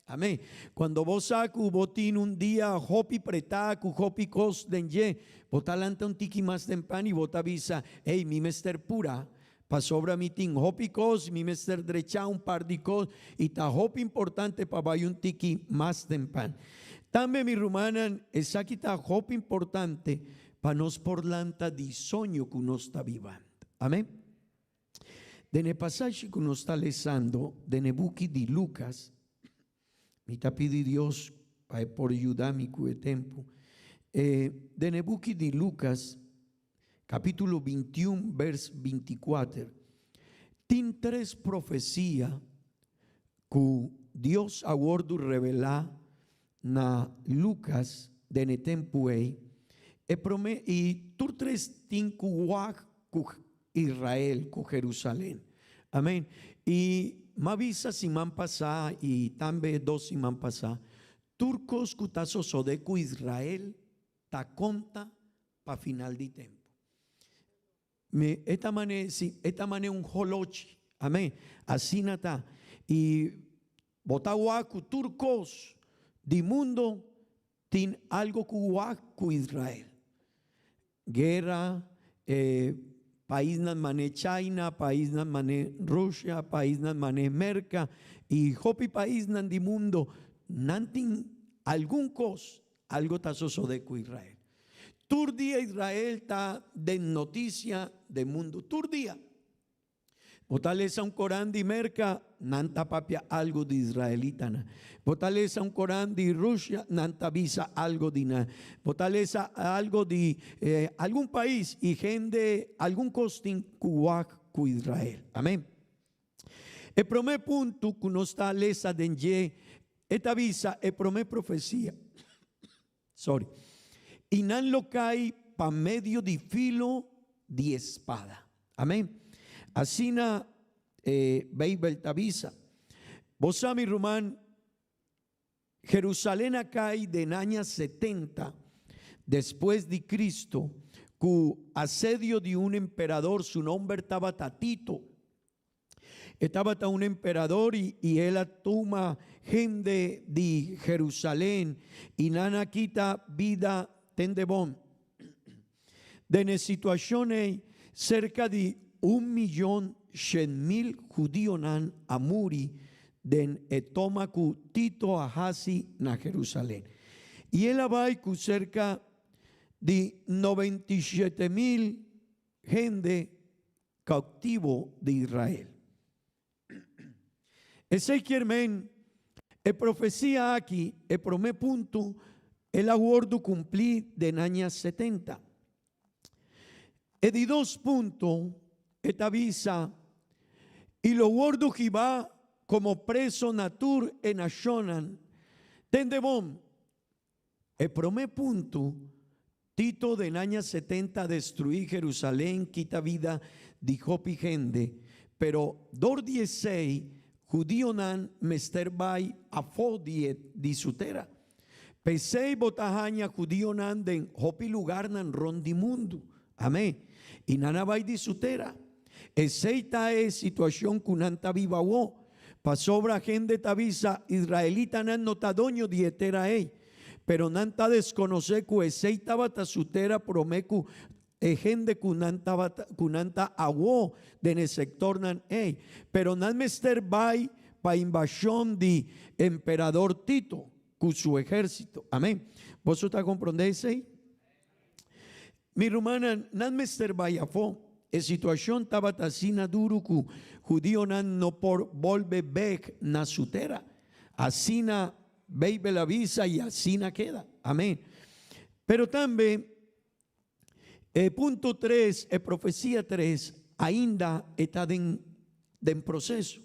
Amén. Cuando vos saco, vos tiene un día hopi pretaku, hopi cos denye, vos talanta un tiki más temprano y vos te avisa, hey, mi mester pura, para sobra mi ting hopi cos, mi mester derecha un par de cos y ta hopi importante para vaya un tiki más temprano. También mi rumana, esa aquí ta hopi importante para nos por lanta de sueño que nos está vivando. Amén. De el pasaje que nos está leyendo de Nebuki de Lucas, me está pidiendo Dios para por ayudarme con el tiempo. De Nebuki de Lucas, capítulo 21, verso 24, tiene 3 profecías que Dios ha guardado revelar na Lucas de ne tempo y tú 3 tienen con Israel, con Jerusalén. Amén. Y Mavisa si man pasar y también 2 si man pasar. Turcos cutazo sodeco Israel ta conta pa final de tiempo. Esta manera un holochi. Amén. Así nata. Y botahuacu turcos di mundo tin algo con Israel. Guerra, país nan mané China, país nan mané Rusia, país nan mané Merca y hopi país nan di mundo nantin algún cos, algo tazoso de cu Israel. Turdia Israel ta de noticia de mundo. Turdia. Botaleza un Corán de merca, nanta papia algo de israelitana. Botaleza un Corán de Rusia, nanta visa algo de na. Botaleza algo de algún país y gente, algún costin cuac cu Israel. Amén. El primer punto que nos está lesa de esta visa, el primer profecía. Sorry. Y nan lo cae pa medio de filo de espada. Amén. Así na Beibel Tavisa. Vos mi Román, Jerusalén cae de año 70 después de Cristo, cu asedio de un emperador, su nombre estaba Tatito. Estaba un emperador y él toma gente de Jerusalén y nana quita vida tendebón. De situaciones cerca de 1.100.000 judíos nan amuri den etómaco Tito Ahasi na Jerusalén. Y él va cerca de 97.000 gente cautivo de Israel. Ese quieren el profecía aquí, el primer punto, el aguardo cumplir de año 70. De 2 puntos, esta visa, y lo guardo que va como preso natur en Ashonan, tendebón. El primer punto, Tito de año 70 destruí Jerusalén, quita vida, dijo gente, pero 16 judío nan mester bay afodiet di sutera. Pesei botahaña judío nan den hopi lugar nan rondimundo. Amén. Y nana bay di sutera. Eseita es situación kunanta viva wo. Pasobra gente tavisa israelita nan notadoño dietera ei. Pero nanta desconoce ku eseita bata sutera promeku gente kunanta awo de en el sector nan ei. Pero nan mester bay pa invasión de emperador Tito con su ejército. Amén. ¿Vosotros comprendéis? Mi rumana nan mester bay afo. En situación tabatasina duro ku judío nan no por volve bek na sutera. Asina beibe la visa y asina queda. Amén. Pero también punto 3, profecía 3, ainda está en proceso.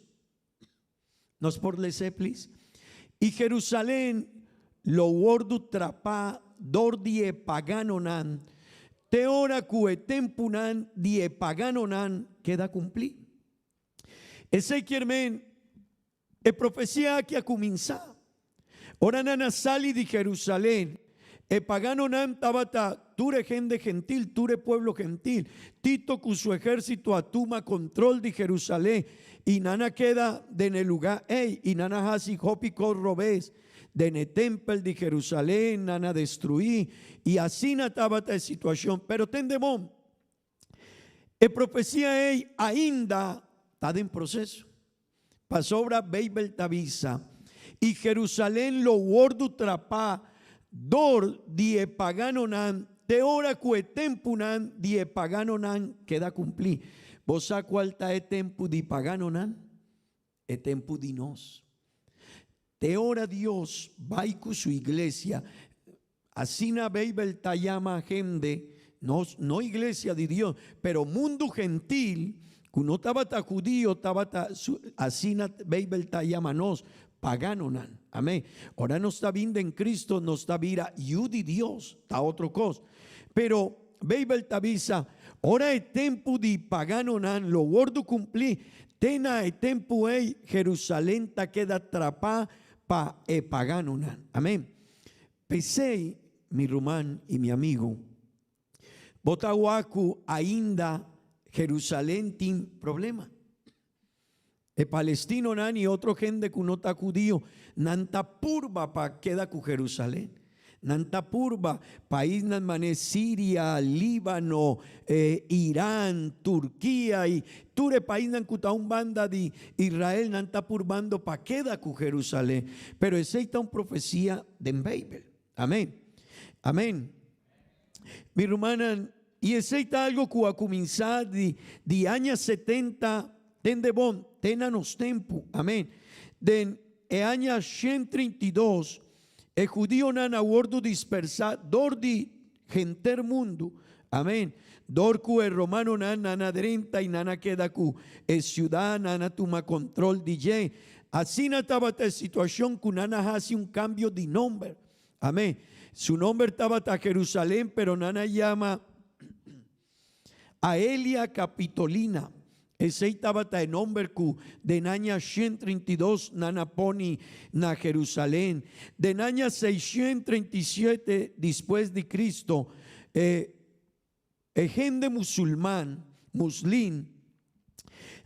Nos por lese, please. Y Jerusalén lo guardo trapa dor die paganonan, teora cue tempunan die paganonan queda cumplir. Ese quieren profecía que ha comenzado. Ora nana sali de Jerusalén. El pagano nan tabata, ture gente gentil, ture pueblo gentil. Tito con su ejército atuma control de Jerusalén. Y nana queda de en el lugar, y nana hasi hopi corrobes, de en el templo de Jerusalén, nana destruí. Y así na tabata de situación. Pero tendemón, el profecía ainda está en proceso. Pasobra Beibel Tavisa. Y Jerusalén lo guardo trapá. Dor die paganonan, teora cue tempunan die paganonan queda cumplir. ¿Vos sabés cuál está el tempo di paganonan? El tempo di nos. Teora Dios va con su iglesia. Así na Beibel ta llama gente, no iglesia de Dios, pero mundo gentil, que no estaba judío, así na Beibel ta llama nos. Paganonan, amén. Ahora no está vindo en Cristo, no está vira yudi Dios, está otro cosa. Pero Beibel tavisa, ahora el tiempo de paganonan, lo guardo cumplir, tena el tiempo Jerusalén ta queda atrapada pa paganonan, amén. Pensé, mi rumán y mi amigo, botahuacu ainda Jerusalén tiene problema. El palestino nan y otro gente que no está judío, nanta purba pa queda con Jerusalén. Nanta purba, país nan mané Siria, Líbano, Irán, Turquía y ture país nan kuta un banda de Israel nanta purbando pa queda ku Jerusalén. Pero esa está una profecía de Babel. Amén. Amén. Mi hermana, y ese está algo que va a comenzar de años 70, ten de bon, ten anos tempo. Amén. Den años 132, el judío nana wordo dispersar dor di genter mundo. Amén. Dor ku el romano nana drenta y nana queda ku el ciudad nana toma control DJ. Así no estaba esta situación que nana hace un cambio de nombre. Amén. Su nombre estaba a Jerusalén, pero nana llama a Elia Capitolina. Ese estaba el nombre que de año 132 nana poni na Jerusalén. De año 637 después de Cristo, gente musulmán, muslín,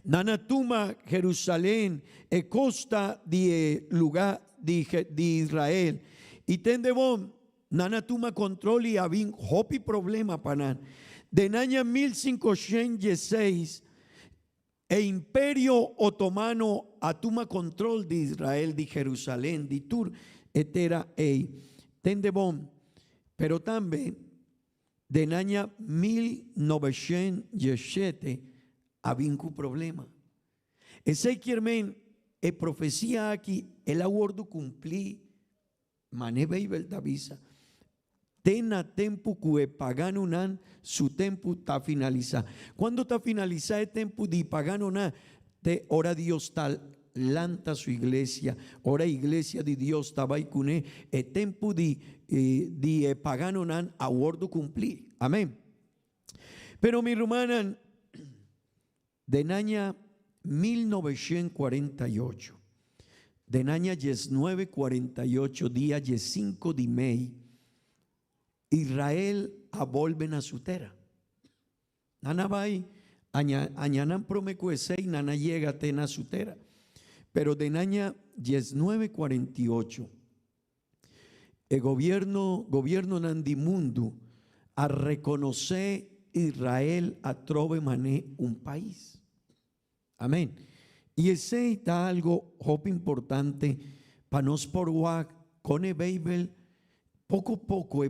nana tuma Jerusalén, costa de lugar de Israel. Y tendebon, nana tuma control y había hopi problema para de año 1516, el imperio otomano atuma control de Israel, de Jerusalén, de Tur, etera tendebon, pero también de año 1917 había un problema. Ese quiermen, profecía aquí, el aguardo cumplí, mané Babel davisa. Tena tempo que pagano nan, su tempo está finalizado. Cuando está finalizado el tempo de pagano nan, te ora Dios tal lanta su iglesia, ora iglesia de Dios estaba ahí con el tempo de pagano nan a wordo cumplir. Amén. Pero mi hermana, de año 1948, de año 1948, día 5 de mayo, Israel a volven a su tierra. Nana vai, añanan promecuesei, nana llega a su tierra. Pero de año 1948, el gobierno nandimundo a reconocer Israel a trove mané un país. Amén. Y ese está algo importante para nos por con el Babel. Poco a poco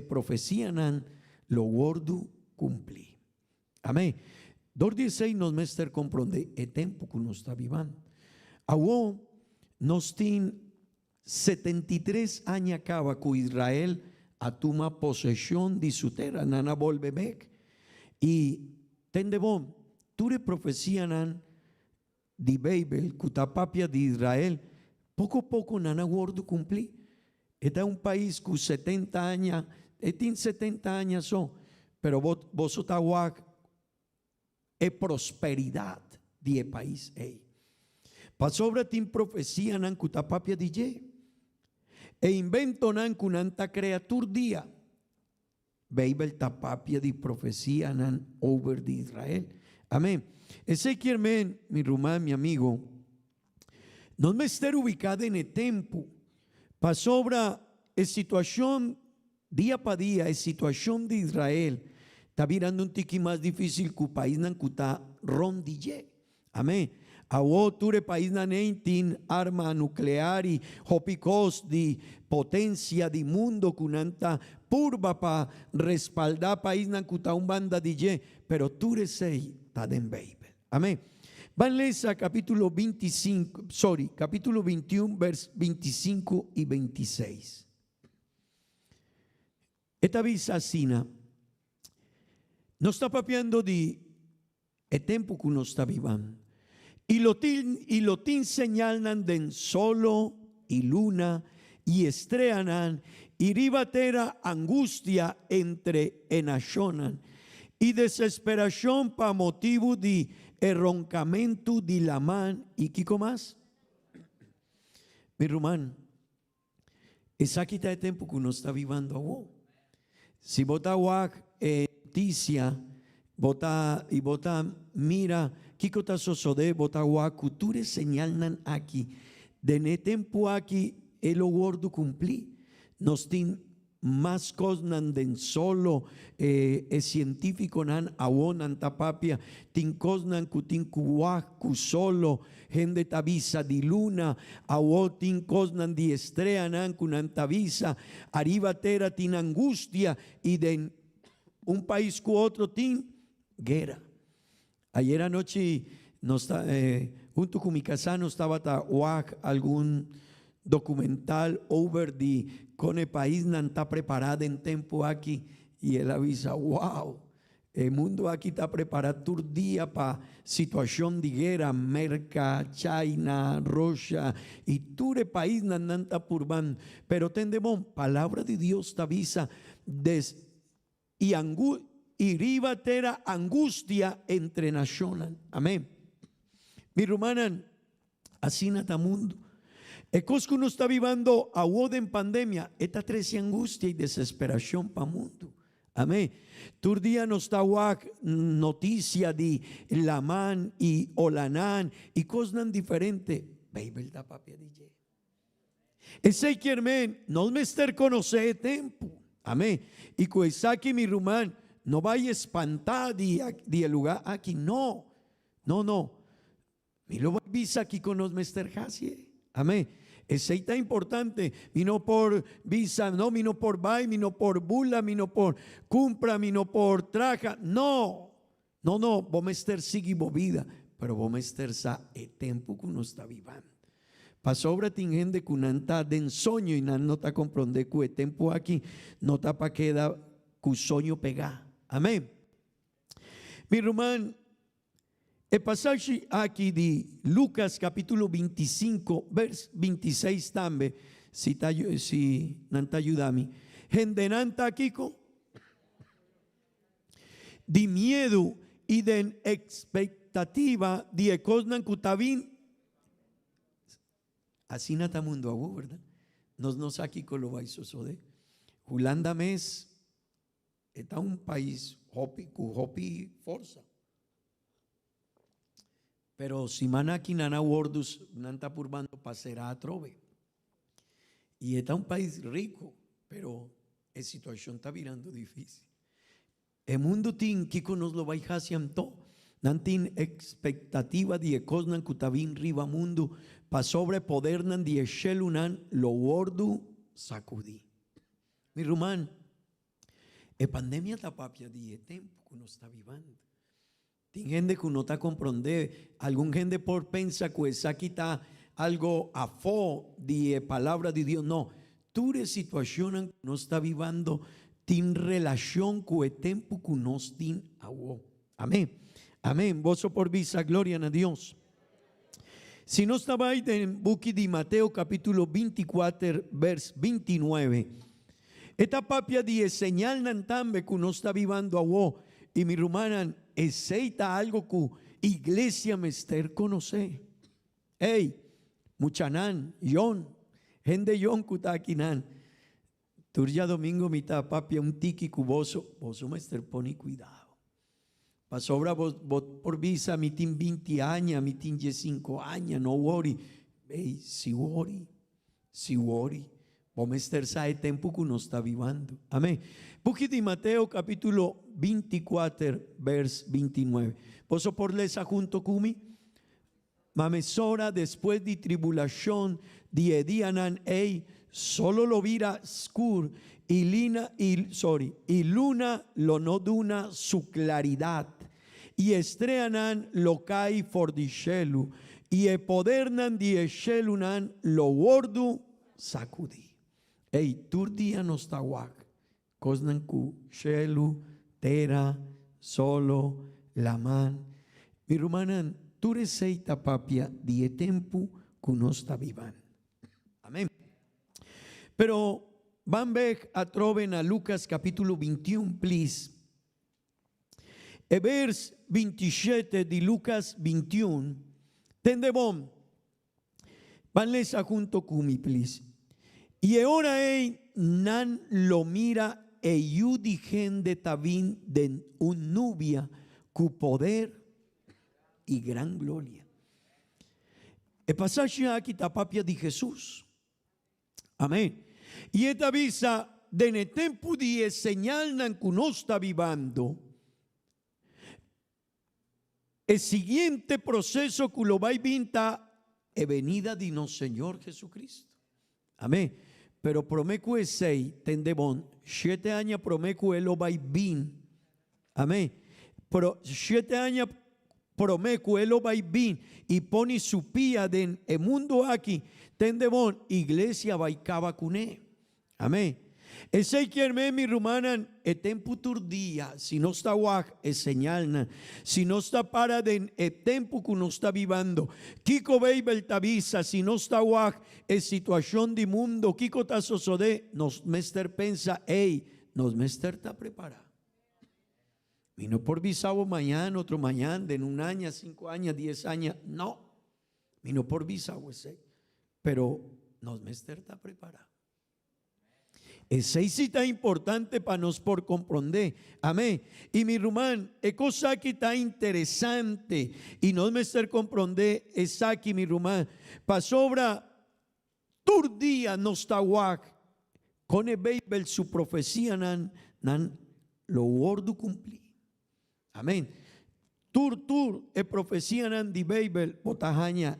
profecían lo gordo cumplir. Amén. 2:16 nos mester comprende el tiempo que nos está viviendo. Ahora nos tiene 73 años acaba que Israel atuma posesión de su tierra, nana volve back. Y tendebon, ture profecían de Babel, cutapapia de Israel, poco a poco nana gordo cumplir. Este es un país con 70 años, tiene 70 años son, pero vos otahuac es prosperidad de país. Pasobra tin profecía nan kutapapia DJ. E invento nan kunanta creatur día. Babel tapapia de profecía nan over de Israel. Amén. Ese quiere mi rumán, mi amigo, no me estar ubicado en el tiempo. Pasobra es situación día para día, es situación de Israel. Está virando un tiki más difícil que el país nan kuta rondille. Amén. Awo ture país nan tin arma nuclear y hopicos de potencia de mundo kunanta purba pa respaldar país nan kuta un banda DJ, pero ture sei ta den Babel. Amén. Van a capítulo 21, vers 25 y 26. Esta visacina nos está papiando de el tiempo que nos está viviendo. Y lo tin señalan de solo y luna y estreanan y ribatera angustia entre enachonan y desesperación pa motivo de roncamento de la man y Kiko más. Mi hermano, es aquí está el tiempo que uno está viviendo ahora. Si vota noticia, vota mira, Kiko está sosode, vota cultura señalan aquí. De ne tiempo aquí el gordo cumplí. nos tin más cosnan den solo científico nan awonan tapapia tin cosnan kutin kuwak solo gente tabisa di luna awo tin cosnan di estrella nan kunan tabisa arriba tera tin angustia y de un país ku otro tin guerra. Ayer anoche junto con mi casano estaba algún documental over the con el país no está preparado en tiempo aquí y él avisa, wow, el mundo aquí está preparado todo día para situación de guerra, América, China, Rusia y todo el país no está purbando, pero tendemos palabra de Dios te avisa y riba tera angustia entre naciones, amén. Mi hermana, así nata mundo. El que uno está viviendo ahora en pandemia, esta trece angustia y desesperación para el mundo. Amén. Tu día nos está noticia de Lamán y Olanán y cosas diferentes. Ve verdad, papi, DJ. Ese que no me estar conocer tiempo. Amén. Y pues aquí mi rumán no vaya a espantar de lugar aquí. No. Y lo visa aquí con los Mr. Hasie. Amén. Ese está importante. Vino por visa, no vino por bay, vino por bula, vino por compra, vino por traja. No. Vos estar sigue movida, pero vos estar sa el tiempo que uno está viviendo. Pasó obra gente que no está de sueño y no está comprende que el tiempo aquí no está para quedar con sueño pegar. Amén. Mi hermano, el pasaje aquí de Lucas capítulo 25, vers 26 también, si no te ayuda a mí. Gente nanta aquí de miedo y de expectativa de cosas que tabín. Así nata mundo agua, ¿verdad? Nos aquí con lo vais de Holanda mes está un país hopi forza. Pero si manaki nana wordus nanta purbando pasera a trove. Y está un país rico, pero la situación está virando difícil. El mundo tin kiko nos lo vai hasiam to. Nantin expectativa de cosnan kutabin riba mundo pa sobre poder nan die shelunan lo wordu sacudi. Mi rumán, pandemia tapapia die tempo que nos está vivando. Tiene gente que no está comprende, algún gente por pensa que esa quita algo a fo de palabra de Dios. No, tú de situación que no está viviendo, tiene relación con el tiempo que nos tiene agua. Amén. Amén. Vos por visa, gloria a Dios. Si no estaba ahí en Buki de Mateo capítulo 24, vers 29. Esta papia de señal nantambe que no está viviendo agua. Y mi rumana, aceita algo que iglesia me esté conocer. Hey, muchanan, yon, gente yon kutakinan. Turja domingo mitad papia un tiki cuboso, vos me esté poni cuidado. Pasobra vos por visa mitin 20 años, mitin 15 años, no worry. Hey, si worry. Vos me esté sabe tiempo que uno está viviendo. Amén. Buki de Mateo capítulo 24, vers 29. Vos por lesa junto kumi. Mamesora después de tribulación, dianan, solo lo vira scur y luna lo no duna su claridad. Y estreanan lo cae fordishelu. Y el podernan dieshelunan lo wordu sacudi. Turdia no está guac. Cosnanku, shelu, tera, solo, laman. Mi rumanan, tu receita papia die tempo que no está vivan. Amén. Pero van back a troven a Lucas capítulo 21, please. El vers 27 de Lucas 21. Tendebom. Van lesa junto kumi, please. Y ahora nan lo mira yudi de tabín de un nubia cu poder y gran gloria. El pasaje aquí está papia de Jesús. Amén. Y esta visa de tempo die señal nan que no está vivando. El siguiente proceso que lo va a vinta es venida de nuestro Señor Jesucristo. Amén. Pero promeco es 6, tendebon, 7 años promeco él lo va a vir. Amén. Pero 7 años promeco él lo va a vir y pone su pía en el mundo aquí. Tendebon, iglesia va a cava con él. Amén. Ese que mi rumanan el tempo día, si no está guaj, es señal, si no está para den el tempo que no está vivando. Kiko Beibel tavisa, si no está guaj, es situación de mundo. Kiko ta sosode, nos mester pensa, nos mester está preparado. Y no por visabo mañana, otro mañana, de un año, 5 años, 10 años, no. Y no por visabo ese, pero nos mester está preparado. Esa cita importante para nos por comprender. Amén. Y mi rumán, es cosa que está interesante y no me ser comprender es aquí mi rumán. Pa sobra tur día no está guac con el Bible su profecía nan lo gordo cumplir. Amén. Tur e profecía nan di Bible botajaña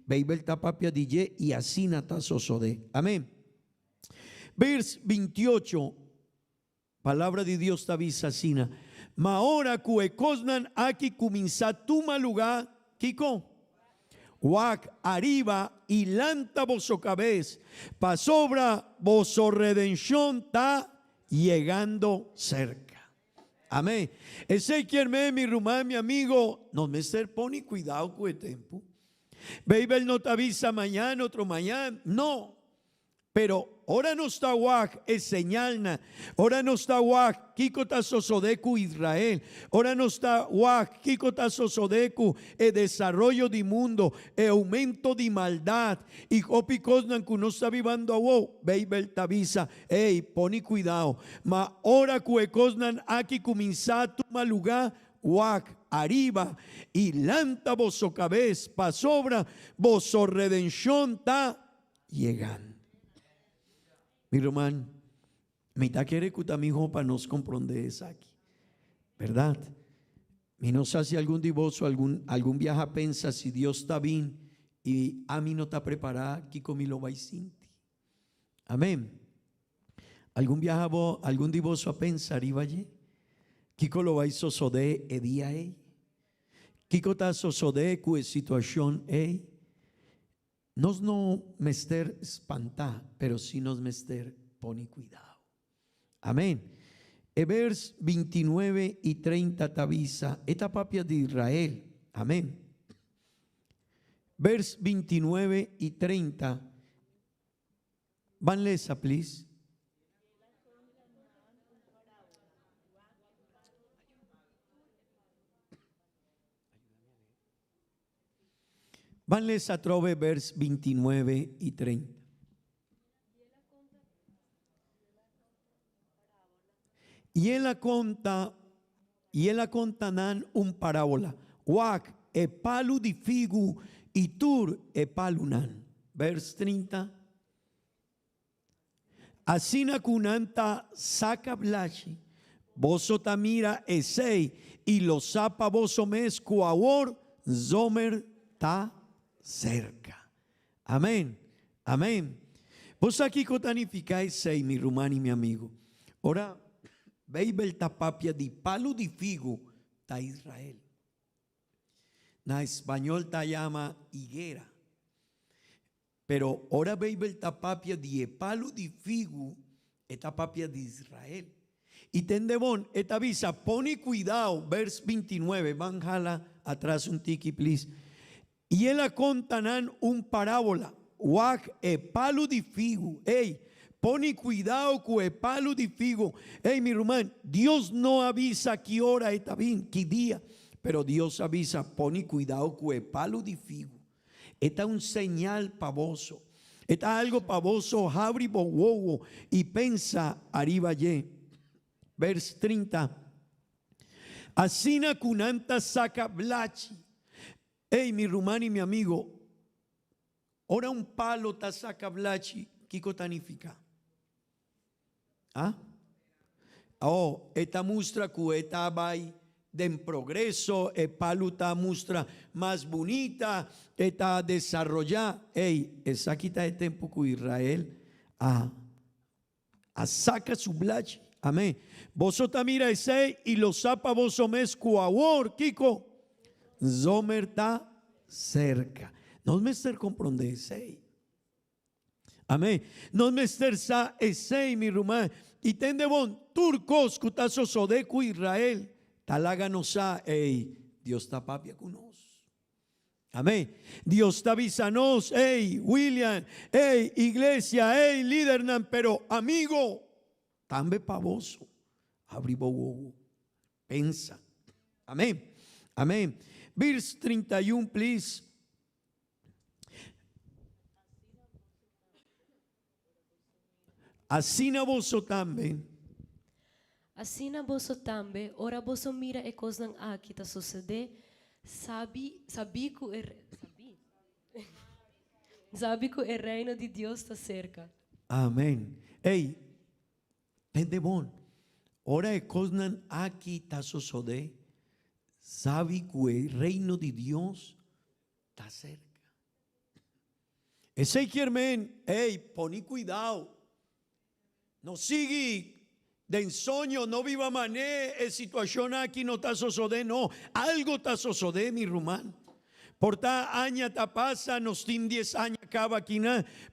Bible tapapia DJ y así nata sosode. Amén. Vers 28, palabra de Dios tavisa sina. Ma ahora cuecosnan aquí comienza tu lugar, Kiko. Wak arriba y lanta voso cabez, pa sobra voso redención ta llegando cerca. Amén. Ese quien mi rumán, mi amigo, no me ser pone cuidado con el tiempo. Bible no te avisa mañana, otro mañana, no. Pero ahora no está guaj, es señal. Ahora no está guaj, Kiko ta sosodeku Israel. Ahora no está guaj, Kiko ta sosodeku el desarrollo de mundo, el aumento de maldad. Y opicos nan que no está vivando a wow, Bible te avisa, poni cuidado. Ma ahora cuecos nan aquí comienza tu lugar, guaj, arriba, y lanta voso cabez, pa sobra, voso redención ta llegando. Mi hermano, me está quiere que mi hijo para nos comprender eso aquí, ¿verdad? Y no sé si algún divorcio, algún viaje pensa si Dios está bien y a mí no está preparado, Kiko mi lo va a sinti. Amén. Algún viaje, algún divorcio pensa arriba allí, Kiko lo va a sosode el día Kiko está sosode cu situación Nos no mester espantar, pero sí nos mester pone cuidado. Amén. Vers 29 y 30 tavisa, esta papia de Israel. Amén. Vers 29 y 30. Van lesa, please. Vanles a trove vers 29 y 30. Y él contanan un parábola. Wak e palu di figu y tur e palunan. Vers 30. Asina kunanta saca blachi. Boso tamira esei y lo sapa boso mes kuawor zomer ta cerca. Amén. Amén. Vos aquí cotanificáis sei, mi rumán y mi amigo. Ahora, Bible tapapia di palo di figo ta Israel. Na español ta llama higuera. Pero ahora Bible tapapia di palo di figo eta papia de Israel. Y tendebon, esta visa, pone cuidado, vers 29, van jala atrás un tiki, please. Y él contanan un parábola, wak e palo di figo, pone cuidado con el palo di figo. Mi hermano, Dios no avisa qué hora está bien, qué día, pero Dios avisa, pone cuidado con el palo di figo. Esta es un señal pavoso, esta es algo pavoso, habri bowowo, y pensa arriba ye. Vers 30. Asina kunanta saca blachi. Mi rumán y mi amigo, ahora un palo ta saca blachi, Kiko tanifica. ¿Ah? Oh, esta mustra que estaba en progreso, paluta mustra más bonita, está desarrollada. Ey, esa quita de tiempo que Israel a saca su blache. Amén. Vosotros mira ese y lo sapa vos mes cuawor, Kiko. Zomer está cerca. No me estar comprende ese. Amén. No me estar sa ese mi rumán. Y tende bon turcos cutazo sodeco Israel. Talaganosa, ey, Dios está papia con nos. Amén. Dios está avisanos, ey, William, ey, iglesia, ey, lídernan, pero amigo, también pavoso. Abri bobo. Pensa. Amén. Amén. Verse 31, please. Asina vosso también. Assim na vosso tambe, ora vosso mira e cosnan aqui ta sucede, sabi que o reino de Deus está cerca. Amén. Ey, tende bon. Ora e cosnan aqui ta sucede, sabe que el reino de Dios está cerca. Ese quiermen, ey, poní cuidado. No sigue de insomnio, no viva mané, situación aquí no está sucede, no, algo está sucede, mi rumán. Porta aña ta pasa, nos tin 10 años acaba aquí,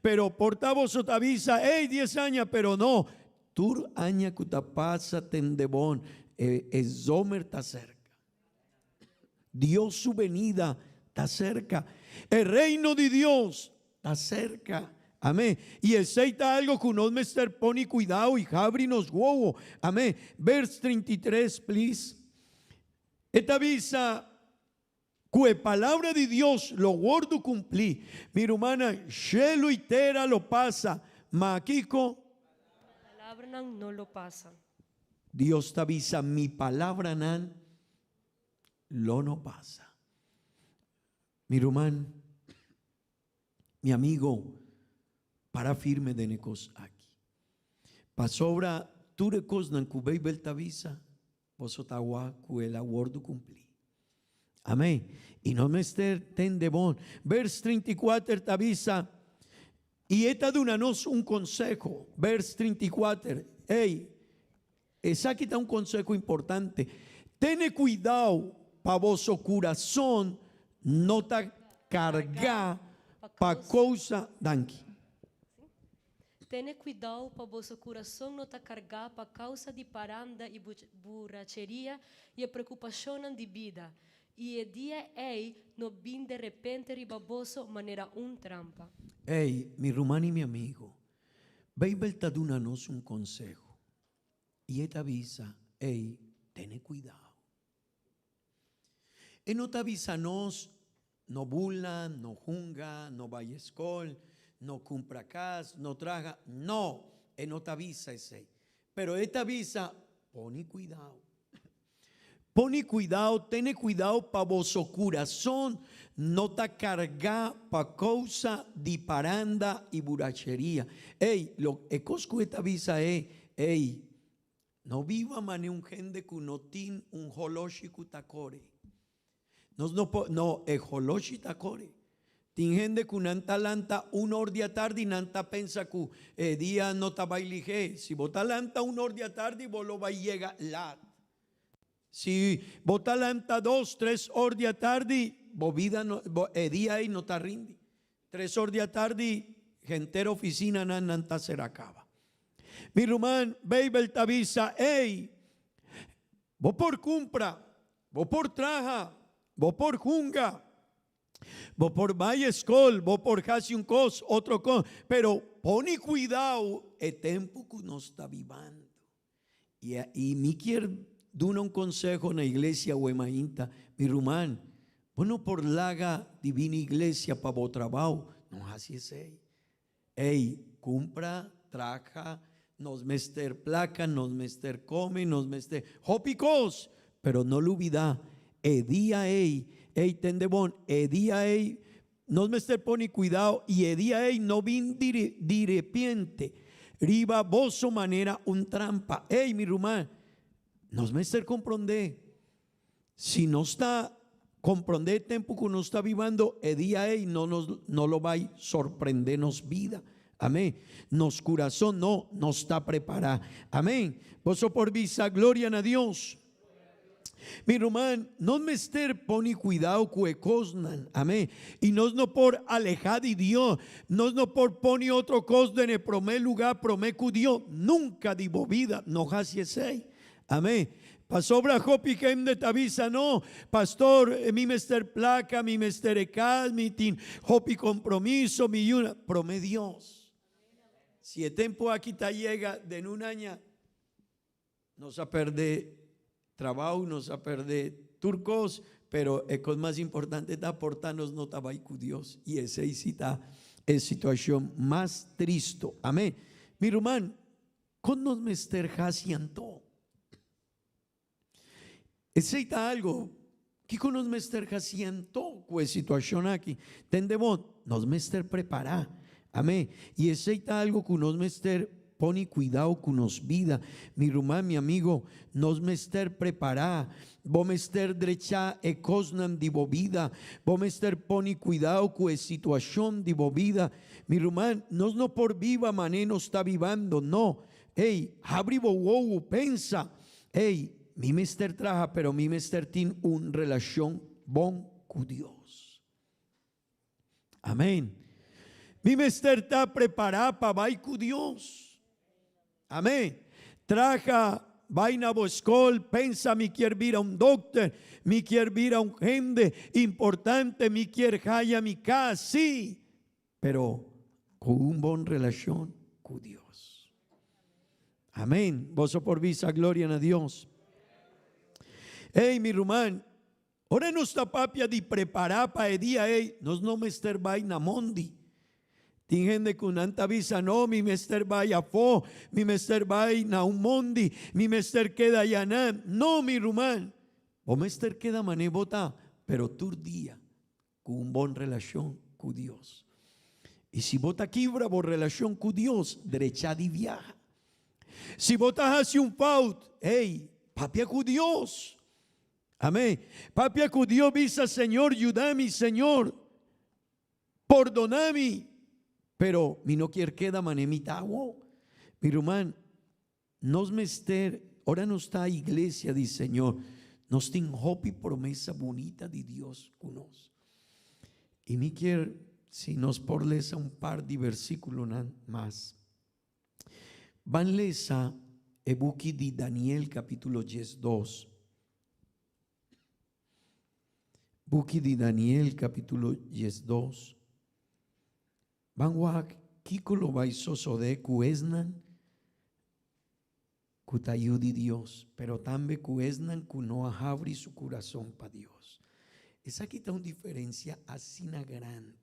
pero porta vos te avisa, 10 años, pero no, tur aña que ta pasa tendebón, es zomer está cerca. Dios su venida está cerca, el reino de Dios está cerca. Amén. Y aceita algo que uno me pone cuidado y abri nos huevo. Amén. Verse 33, please. Esta avisa que palabra de Dios lo guardo cumplí. Mi hermana, Shelo y Tera lo pasa. Maquico. Palabra no lo pasa. Dios te avisa, mi palabra nan lo no pasa. Mi hermano, mi amigo, para firme de necos aquí. Pasobra tu recos nan cubei beltavisa, vosotagua cuela aguardo cumpli. Amén. Y no me esté ten de bon. Vers 34 tavisa. Y esta de una nos un consejo. Vers 34. Hey, esa aquí está un consejo importante. Tene cuidado para vosso corazón no ta carga pa cosa danqui. Tene cuidado para vosso coração não te cargar para causa de paranda e borracheria e a preocupação de vida. E o dia no vim de repente riba vosso maneira trampa. Hey, mi rumano y mi amigo, Bible te da un consejo. Y esta avisa, hey, ten cuidado. Y no te avisa nos, no bula, no junga, no vaya a escuela, no cumpra casa, no traga, no, no te avisa ese. Pero esta avisa, pone cuidado. Pone cuidado, ten cuidado para vosso corazón, no te carga para causa de paranda y burachería. Ey, lo que esta avisa es, ey, no viva mane un gente que no tiene un holoshi kutacore. No, el holoshi tacore. Tin gente que nanta lanta un ordia tarde y nanta pensa que día no ta bailige. Si bota lanta un ordia tarde y vos va llega lat. Si bota lanta 2, 3 ordia tarde, vida no, día y no ta rindi. 3 ordia tarde, gente oficina nanta se acaba. Mi rumán, Bible te avisa, ey, vos por compra, vos por traja, vos por junga, vos por vaya escol, vos por casi un cos, otro cos, pero pone cuidado el tiempo que nos está vivando. Y me quiero dar un consejo en la iglesia huemainta, mi rumán, bueno por laga divina iglesia para vos trabajo, no así es ey, compra, traja, nos mester placa, nos mester come, nos mester hopicos, pero no lo olvida, día tendebón, día nos mester pone cuidado y día no vin de repente, riba boso manera un trampa. Hey, mi rumán, nos mester comprender. Si no está comprender el tiempo que uno está viviendo, el día no lo va a sorprendernos vida. Amén. Nos corazón no está preparado. Amén. Vos por visa, gloria a Dios. Mi román, no me ester poni cuidado que cosnan, amén. Y no por alejar de Dios, no por poni otro cosa en el primer lugar, prometo Dios, nunca digo vida, no hace ese, amén. Pasó brajo piquem de tabisa, no, pastor, mi mester placa, mi mester ecal, mi tin, hopi compromiso, mi yuna, prome Dios. Si el tiempo aquí te llega de un año, nos a perder trabajo, nos a perder turcos, pero el cosa más importante está aportarnos no trabajar con Dios, y esa es situación más triste, amén. Mi hermano, con nos mester haciendo ese está algo que con nos mester haciendo pues situación aquí tendemos nos mester preparar, amén. Y ese está algo que nos mester pone cuidado con nos vida, mi hermano, mi amigo, nos mester preparar, vos mester derecha e cosnan di vida, vos mester pone cuidado con situación di vida, mi hermano, no por viva mané no está vivando, no, hey, abri wow, pensa, hey, mi mester traja, pero mi mester tiene una relación bon con Dios, amén. Mi mester está preparado para ir con Dios. Amén. Traja vaina boscol, pensa mi quiere vir a un doctor, mi quiere vir a un gente importante, mi quiere haya mi casa, sí, pero con una buena relación con Dios. Amén. Vos por visa, gloria a Dios. Hey, mi rumán, ahora no está papia de preparar para el día, nos no mester vaina mondi. Tiene gente que unanta visa, no, mi mester vaya fo, mi mester vaya na un mondi, mi mester queda allá, no, mi rumán, o mester queda mané bota, pero tu día con un buena relación con Dios. Y si bota quibra por relación con Dios, derecha de viaja. Si botas hace un faut, hey, papia con Dios, amén, papia con Dios, visa Señor, ayúdame Señor, perdóname. Pero mi no quiere queda manemita, mi hermano, nos mester, ahora no está iglesia, dice Señor, nos tiene hopi promesa bonita de Dios con nos. Y mi quiere, si nos por lesa un par de versículos más, van lesa el buki de Daniel capítulo 2. Buki de Daniel capítulo 2. Van kiko lo baisoso de cuesnan kutayudi Dios, pero también cuesnan no abrir su corazón para Dios. Esa aquí está una diferencia así na grande.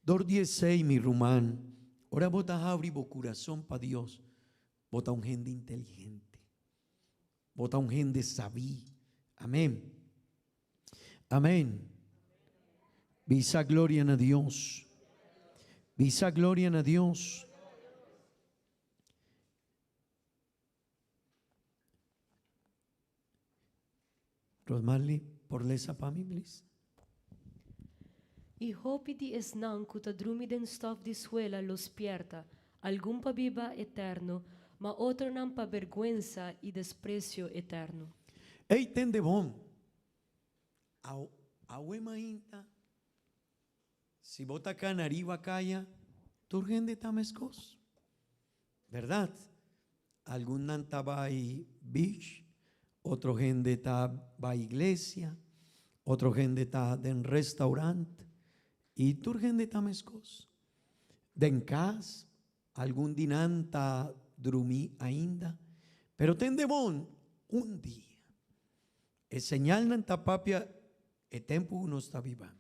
2:16 mi rumán, ahora bota abrir bo corazón para Dios, bota un gente inteligente, bota un gente sabí, amén, amén. Visa gloria a Dios. Visa gloria a Dios. Rosmarly, por lesa para mí, please. I hopi di esnan cuta drumi den stof di suela lo spierta, algún pa viva eterno, ma otro nan pa vergüenza y desprecio eterno. Hey, tende bom. Awe inta. Si bota canariba calla, turgende tamescos. ¿Verdad? Algún nanta va a beach, otro gente está va a iglesia, otro gente está en restaurante, y turgende tamescos. Den cas, algún dinanta drumi ainda, pero tende bon un día. El señal nanta papia, el tiempo uno está viva.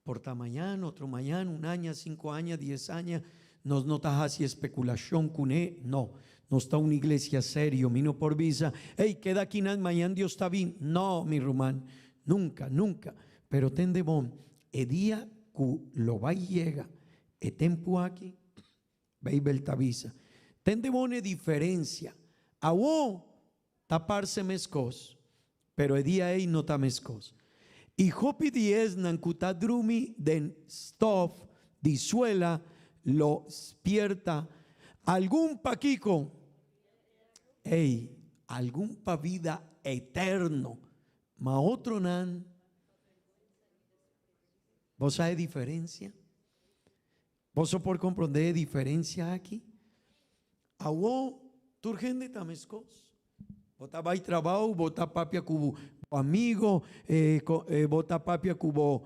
Porta mañana, otro mañana, 1 año, 5 años, 10 años, nos notas así especulación con no está una iglesia serio, mino por visa, hey, queda aquí mañana Dios está bien, no, mi rumán, nunca, pero tende bon, el día que lo va y llega, el tiempo aquí, ve y belta visa, tende bone diferencia. Awo taparse meskos, pero el día ei no ta meskos. Y hopi diez nankutadrumi den stof disuela lo despierta algún paquico, algún pa vida eterno, ma otro nan. ¿Vos sabés diferencia? ¿Vos sos por comprender diferencia aquí? Awo turgende tamescos. Bota vai trabajo, bota papia cubo amigo, bota papia cubo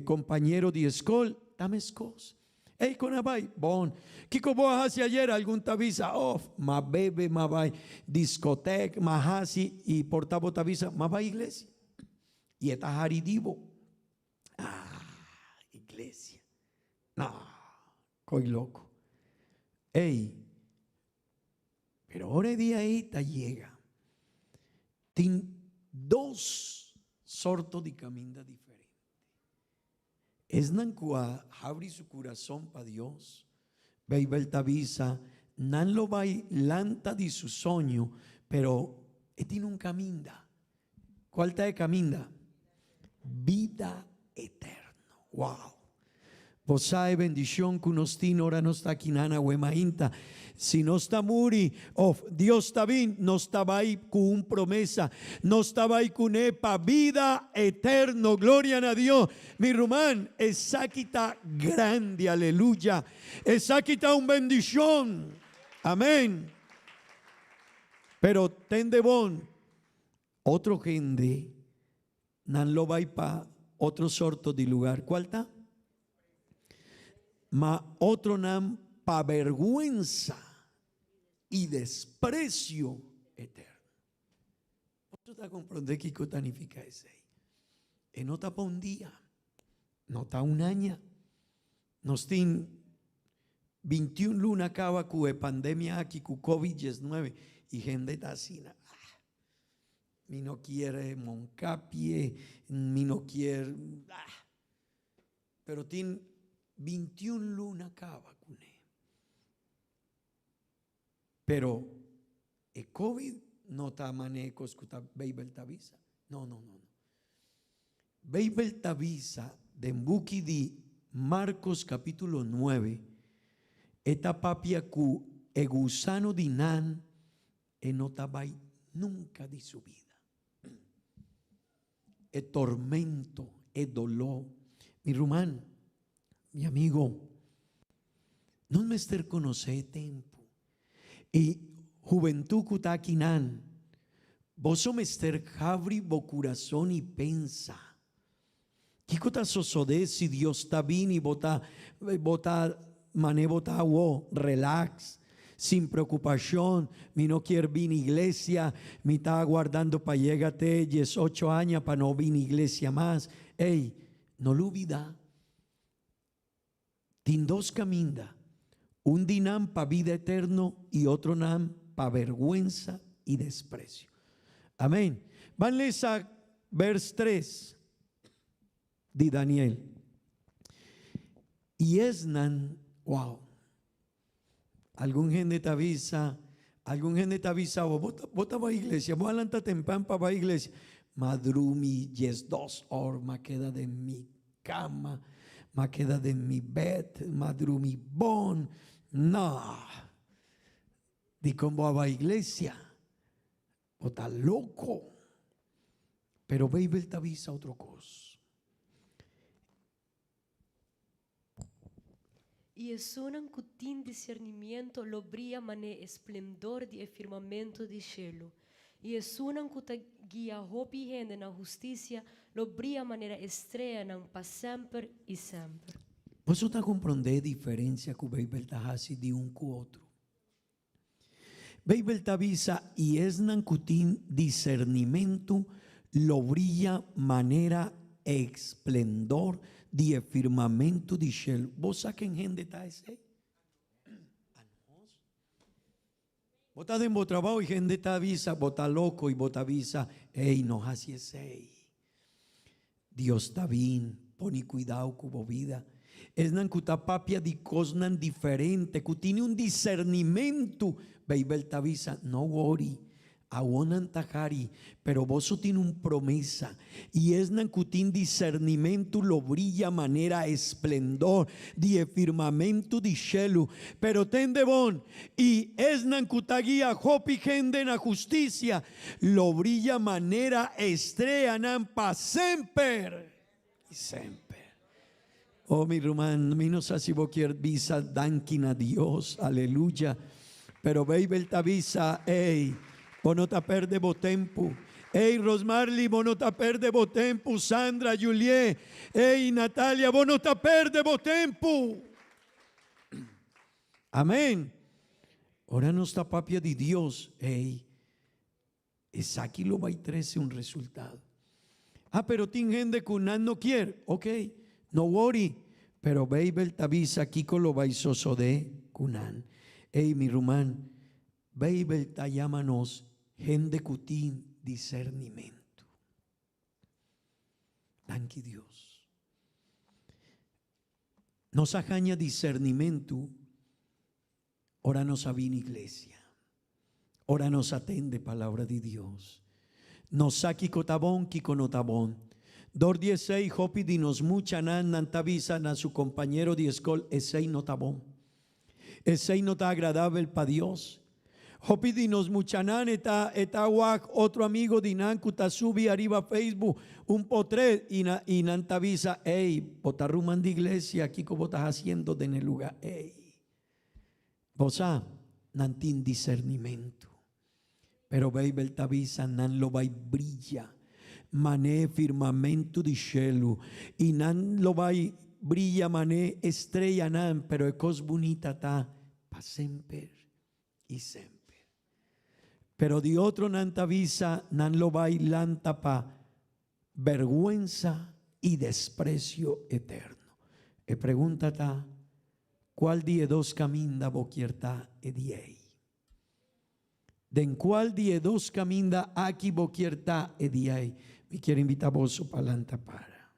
compañero de escuela, tamescos. Con abai, bon. Kiko boa hasi ayer algún tavisa off, ma bebe, ma vai discoteca, ma hasi y portabo tavisa, ma va iglesia. Y está haridivo. Iglesia. No, coi loco. Pero ahora día ahí ta llega. Tin dos sortos de caminda diferentes. Es nankua abrir su corazón para Dios. Beibel tavisa, nan lo vai lanta de su sueño, pero tiene un caminda. ¿Cuál está de caminda? Vida eterna. Wow. Vos sabe bendición que unos tin ora no está aquí nana huemainta. Si no está muri, Dios está bien, no estaba ahí con un promesa, no estaba ahí con epa, vida eterno, gloria a Dios. Mi rumán, esa quita grande, aleluya. Esa quita un bendición, amén. Pero tende bon, otro gente, nan lo va pa otro sorto de lugar. ¿Cuál está? Ma otro nan pa vergüenza y desprecio eterno. ¿Vos está comprender qué significa ese? No está para un día, no está un año, no está 21 luna acaba con pandemia aquí con COVID-19 y gente está así. Mi no quiere Moncapie, mi no quiere, pero tiene 21 luna acaba con él. Pero el COVID no está manejo escuta Beibel Tavisa. No. Beibel Tavisa de Mbuki di Marcos capítulo 9. Esta papia cu e gusano di nan e no tabai nunca de su vida. El tormento, el dolor. Mi rumán, mi amigo, no me ester conocer tiempo. Y juventud kutakinan, vos mester habri bo corazón y pensa. Kikota sosode si Dios está bien y bota mané bota wo, relax, sin preocupación. Mi no quiere vir iglesia, mi está aguardando para llegarte 18 años para no vir iglesia más. No lo olvida. Tin dos caminda. Un dinam para vida eterno y otro nam para vergüenza y desprecio. Amén. Vanles a vers 3 de Daniel. Y esnan, wow. Algún gente te avisa, vos va a iglesia, vos adelanta temprano para la iglesia. Madrumi, 2 horas, me queda de mi cama, me queda de mi bed, madrumi bon. No, di cómo va a iglesia, o está loco. Pero Beibel te avisa otra cosa. Y es un cutín discernimiento lo brilla mané esplendor de firmamento de cielo. Y es un cuta guía hopi gente na justicia lo brilla manera estrella para sempre y sempre. Vos está comprender diferencia que Beibel te hace de un cu otro. Beibel te avisa y es nancutín discernimiento lo brilla manera esplendor de firmamento de cielo. Vos saquen gente está ese. Vos estás en vos trabajo y gente te avisa, vos estás loco y vos te avisa, no así es. Dios está bien, pone cuidado con vos vida. Esnan kutapapia di cosnan diferente, kutini un discernimento, Beibel tavisa, no worry. Awonan tajari, pero vos tiene un promesa y esnan kutin discernimento lo brilla manera esplendor die firmamento di shelu, pero tende bon y esnan kutagia hopi genden a justicia lo brilla manera estrella nan pa semper y semper. Oh mi rumán, mi no sé si vos quieres visa dankin a Dios, aleluya, pero Beibel tavisa, hey. Vos no te perde bo tempo. Hey Rosmarly, vos no te perde bo tempo. Sandra, Juliet, hey Natalia, vos no te perde bo tempo. Amén. Ora no está papia de Dios. Hey, es aquí lo va a trece un resultado. Pero tin gente kunan no quiere. Ok, no worry. Pero Beibel te avisa aquí con lo va a de kunan. Hey mi rumán, Beibel te llámanos gente kutin discernimiento. Danke Dios. Nos ajaña discernimiento. Ora nos avina iglesia. Ora nos atende palabra de Dios. Nos saki cotabón, kikonotabón. Dor 16, hopi dinos mucha nan nantavisa na su compañero de escol, esei notabón. Esei nota agradable para Dios. Hopi dinos muchanan eta wak, otro amigo dinan kuta subi arriba Facebook un potre y nantavisa, ey, botarruman de iglesia, aquí como estás haciendo de en el lugar, ey. Bosa, nantin discernimiento. Pero Beibel tavisa, nan lo vai brilla. Mané firmamento di cielo. Y nan lo vai brilla mané estrella nan, pero ecos bonita ta, pa semper y semper. Pero de otro nan tavisa, nan lo vai lanta pa vergüenza y desprecio eterno. E pregunta ta, ¿cuál die dos caminda boquierta ediei? ¿Den cuál die dos caminda aquí boquierta ediei? Me quiero invitar vos para lanta para.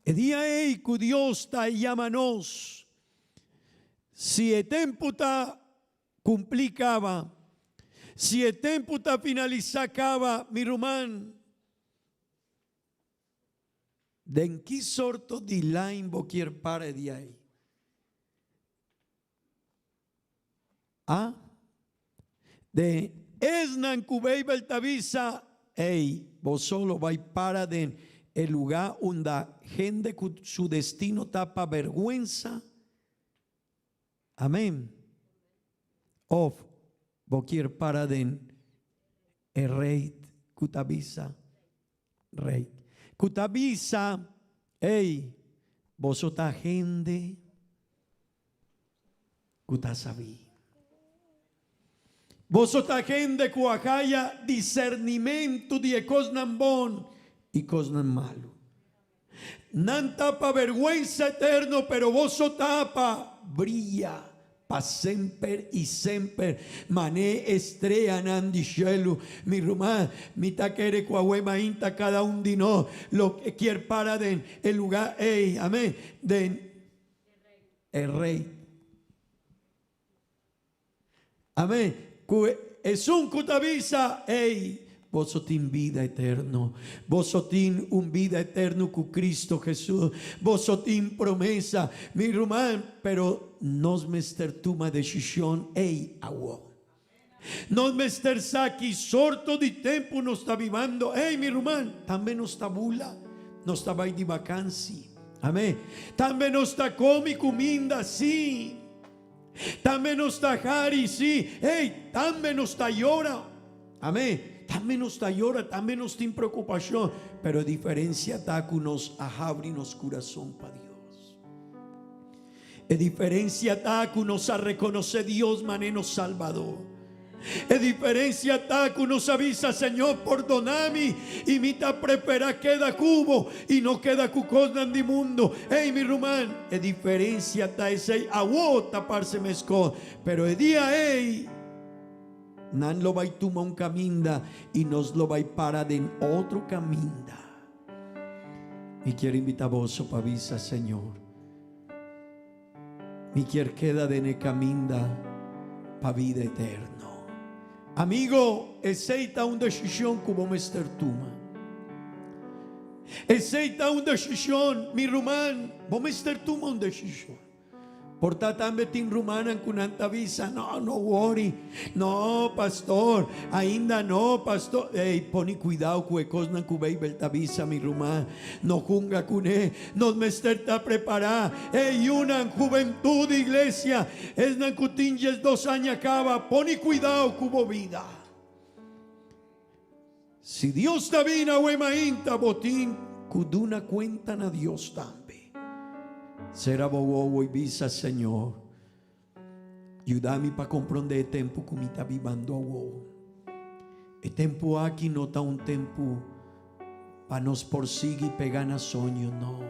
Ediei cu Dios ta llamanos. Si el tiempo ta complicaba, si el tiempo ta finalizaba, mi román, den qué sorto di lain boquier pare di ahí. De esnan cubeibel tavisa, ey, vos solo vai para den el lugar donde gente su destino tapa vergüenza. Amén. Of boquier para den el rey cutabisa, rey. Cutabisa, ey, vosota gente, cutasabi. Vosota gente cuajaya discernimiento de cosnan bon y cosnan malo. Nan tapa vergüenza eterno, pero vos tapa brilla pa semper y semper. Mané estrella nan di cielo. Mi rumá, mi taquere cuahuema inta cada un dino. Lo que quiere para den el lugar, ey, amén, den el rey. Amén. Es un cutabisa, ey. Vos sotin vida eterno. Vos sotin un vida eterno con Cristo Jesús. Vos sotin promesa. Mi rumán, pero nos mester tuma decisión, ey, agua. Nos mester saki sorto di tempo nos está vivando. Ey, mi rumán, también nos tabula. Nos está vai di vacanzi. Amén. También nos está comi cominda, sí. También nos está jari, sí. Hey, también nos está llora. Amén. También nos está llora, también nos está en preocupación. Pero diferencia está que nos abrinos corazón para Dios. Diferencia está que nos a reconocer Dios maneno salvador. Diferencia está que nos avisa, Señor, perdoname y mi ta prepara queda cubo y no queda cucosnan de mundo. Hey, mi rumán, diferencia está ese agua taparse mezcó, pero el día, hey, nan lo va y tuma un caminda y nos lo va y para de otro caminda. Mi quiero invitar vos para visa, Señor. Mi quiero queda de ne caminda para vida eterno. Amigo, aceita una decisión como Mr. Tuma. Aceita una decisión, mi rumán, como Mr. Tuma una decisión. Porta también tin rumanan kunanta visa. No, no worry. No, pastor. Ainda no, pastor. Ey, poni cuidado que cosnan kubei belta visa mi rumán. No junga kune. No me está preparada. Ey, una juventud iglesia. Es nan kutinjes 2 años acaba. Poni cuidado kubo vida. Si Dios te vina wemainta botín, kuduna cuentan a Dios también. Será bobo y visa, Señor. Ayúdame para comprender el tiempo que me está viviendo a el tiempo aquí no está un tiempo para nos perseguir y pegar a sueños, no.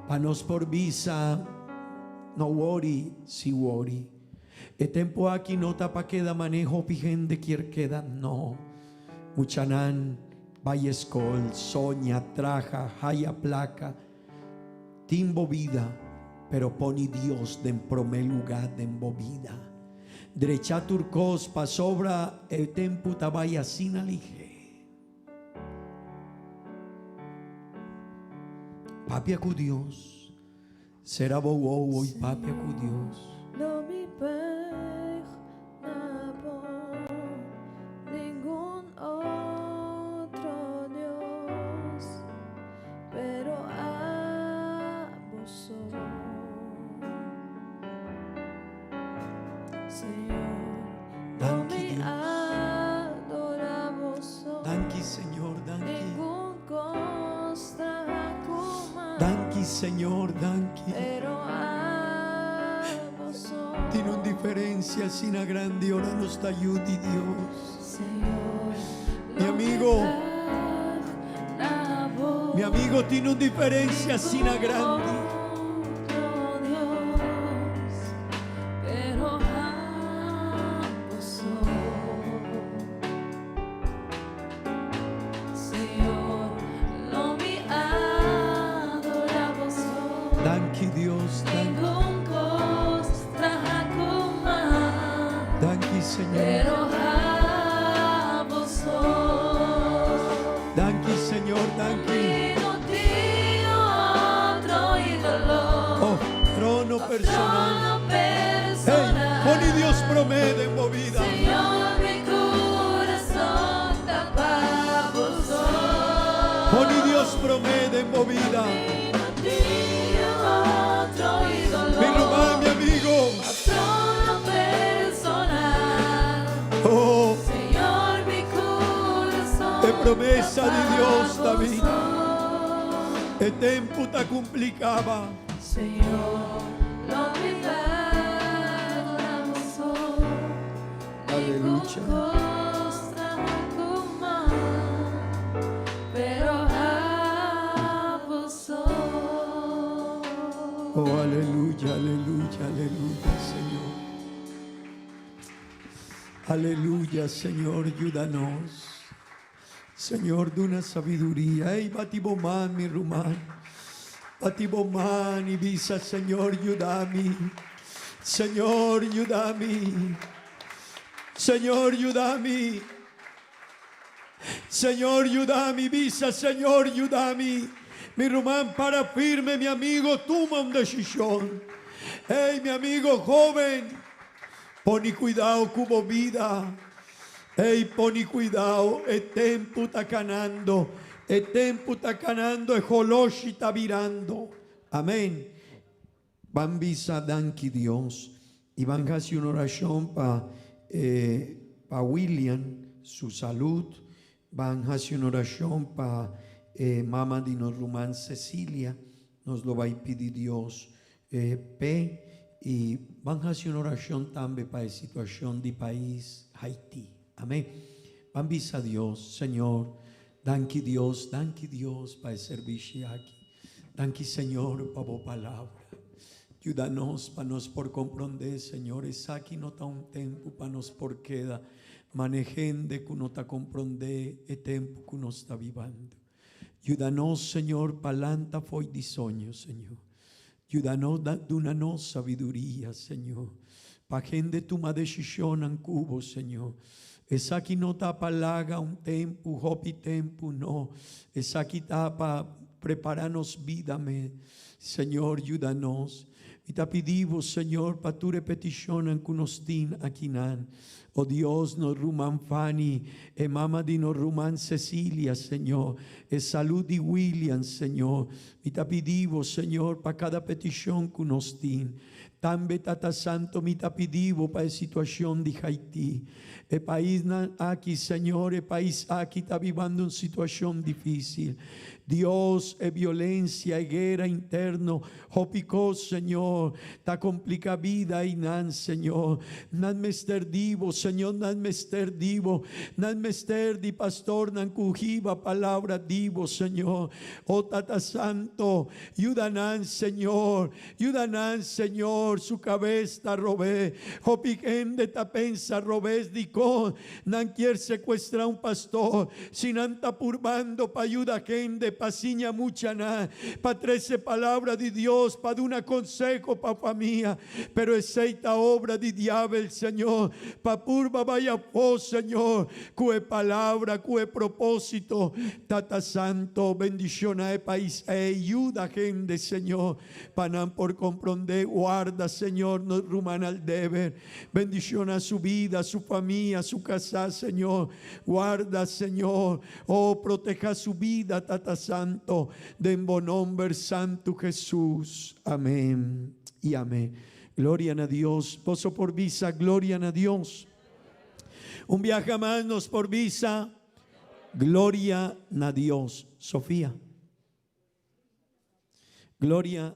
Para nos por visa, no worry, si worry. El tiempo aquí no está para que da manejo gente quiere quedar, no. Muchanan, vaya escol, soña, traja, haya placa. Timbo vida, pero poni Dios en primer lugar de vida. Derecha turcos pa sobra el tempo tabaya sin alige. Papia cu Dios, será bobo y papia cu Dios. No me pego por ningún otro Dios, pero a vos soy, Señor. No me adoramos, Danki, Señor, danki. ningún costa como, Danki, Señor, danki. pero a vos soy. Tiene una diferencia sin a grande, ahora nos te ayude Dios. Señor, Mi amigo, no mi amigo tiene una diferencia sin a grande. otro Dios, pero ambos soy. Señor, no me adoramos hoy. Danki Dios, danki. Ningún costa como, Danki Señor. pero ambos soy. Danki Señor, danki. No tiene otro ídolo, Oh, trono personal. trono Hey, personal. poni Dios promete en movida. Señor, mi corazón está para vos. Poni Dios promete en movida. No tiene otro ídolo, Mi rumán, mi amigo. trono personal. Oh, Señor, mi corazón de promesa de Dios, para David. vos. El tiempo te complicaba. Señor, no me adoramos hoy. Aleluya. Pero a vos soy. Oh, aleluya, aleluya, aleluya, Señor. Aleluya, Señor, ayúdanos. Señor, de una sabiduría. Ey, batibomán, mi rumán. Batibomán y visa, Señor, ayúdame. Señor, ayúdame. Señor, ayúdame. Señor, ayúdame, visa, Señor, ayúdame. Mi rumán, para firme, mi amigo, toma una decisión. Hey, mi amigo joven, poni cuidado como vida. Hey, poni cuidado, el tiempo está canando. El tiempo está canando, el joloshi está virando. Amén. Van visa, danki Dios. Y van a hacer una oración para William, su salud. Van a hacer una oración para mamá de nos rumán Cecilia. Nos lo va a pedir Dios. Y van a hacer una oración también para la situación del país Haití. Amén. Van a Dios, Señor. Danki Dios para el servicio aquí. Danki Señor para tu palabra. Ayúdanos para nos por comprender, Señor. Es aquí no está un tiempo para nos por queda. Manejende que no está comprender el tiempo que nos está viviendo. Ayúdanos, Señor, palanta foi di sogno, Señor. Ayúdanos, dúnanos sabiduría, Señor. Pa gente toma decisión en cubo, Señor. Esa que no tapa laga un tempo, hopi tempo, no. Esa que tapa prepararnos vida, Señor, ayúdanos. Y te pedimos, Señor, para tu repetición en cunostin aquinan. Oh Dios, nos ruman Fanny, mama di nos ruman Cecilia, Señor, salud di William, Señor. Y te pedimos, Señor, para cada petición que nos tin. Tambe Tata Santo, mi te pedimos para la situación de Haití. El país aquí, Señor, el país aquí está viviendo una situación difícil. Dios, violencia, guerra interno, hopicó, Señor, ta complica vida y nan, Señor, nan mester divo, Señor, nan mester divo, nan mester di pastor, nan cujiva palabra divo, Señor, oh Tata Santo, ayudanan, Señor, su cabeza robé, hopiquende ta pensa robés di con, nan quiere secuestrar un pastor, sin anta purbando pa ayuda gente, pasiña mucha na, pa 13 palabras de Dios, pa de un consejo pa familia, pero es esta obra de diablo, Señor, pa purba vaya vos, Señor, cue palabra, cue propósito, Tata Santo, bendición a país, ayuda gente, Señor, panan por comprender, guarda, Señor, nos ruman al deber, bendición a su vida, a su familia, a su casa, Señor, guarda, Señor, oh, proteja su vida, Tata Santo, de en buen nombre santo Jesús, amén y amén. Gloria a Dios, pozo por visa, gloria a Dios. Un viaje más nos por visa, gloria a Dios. Sofía, gloria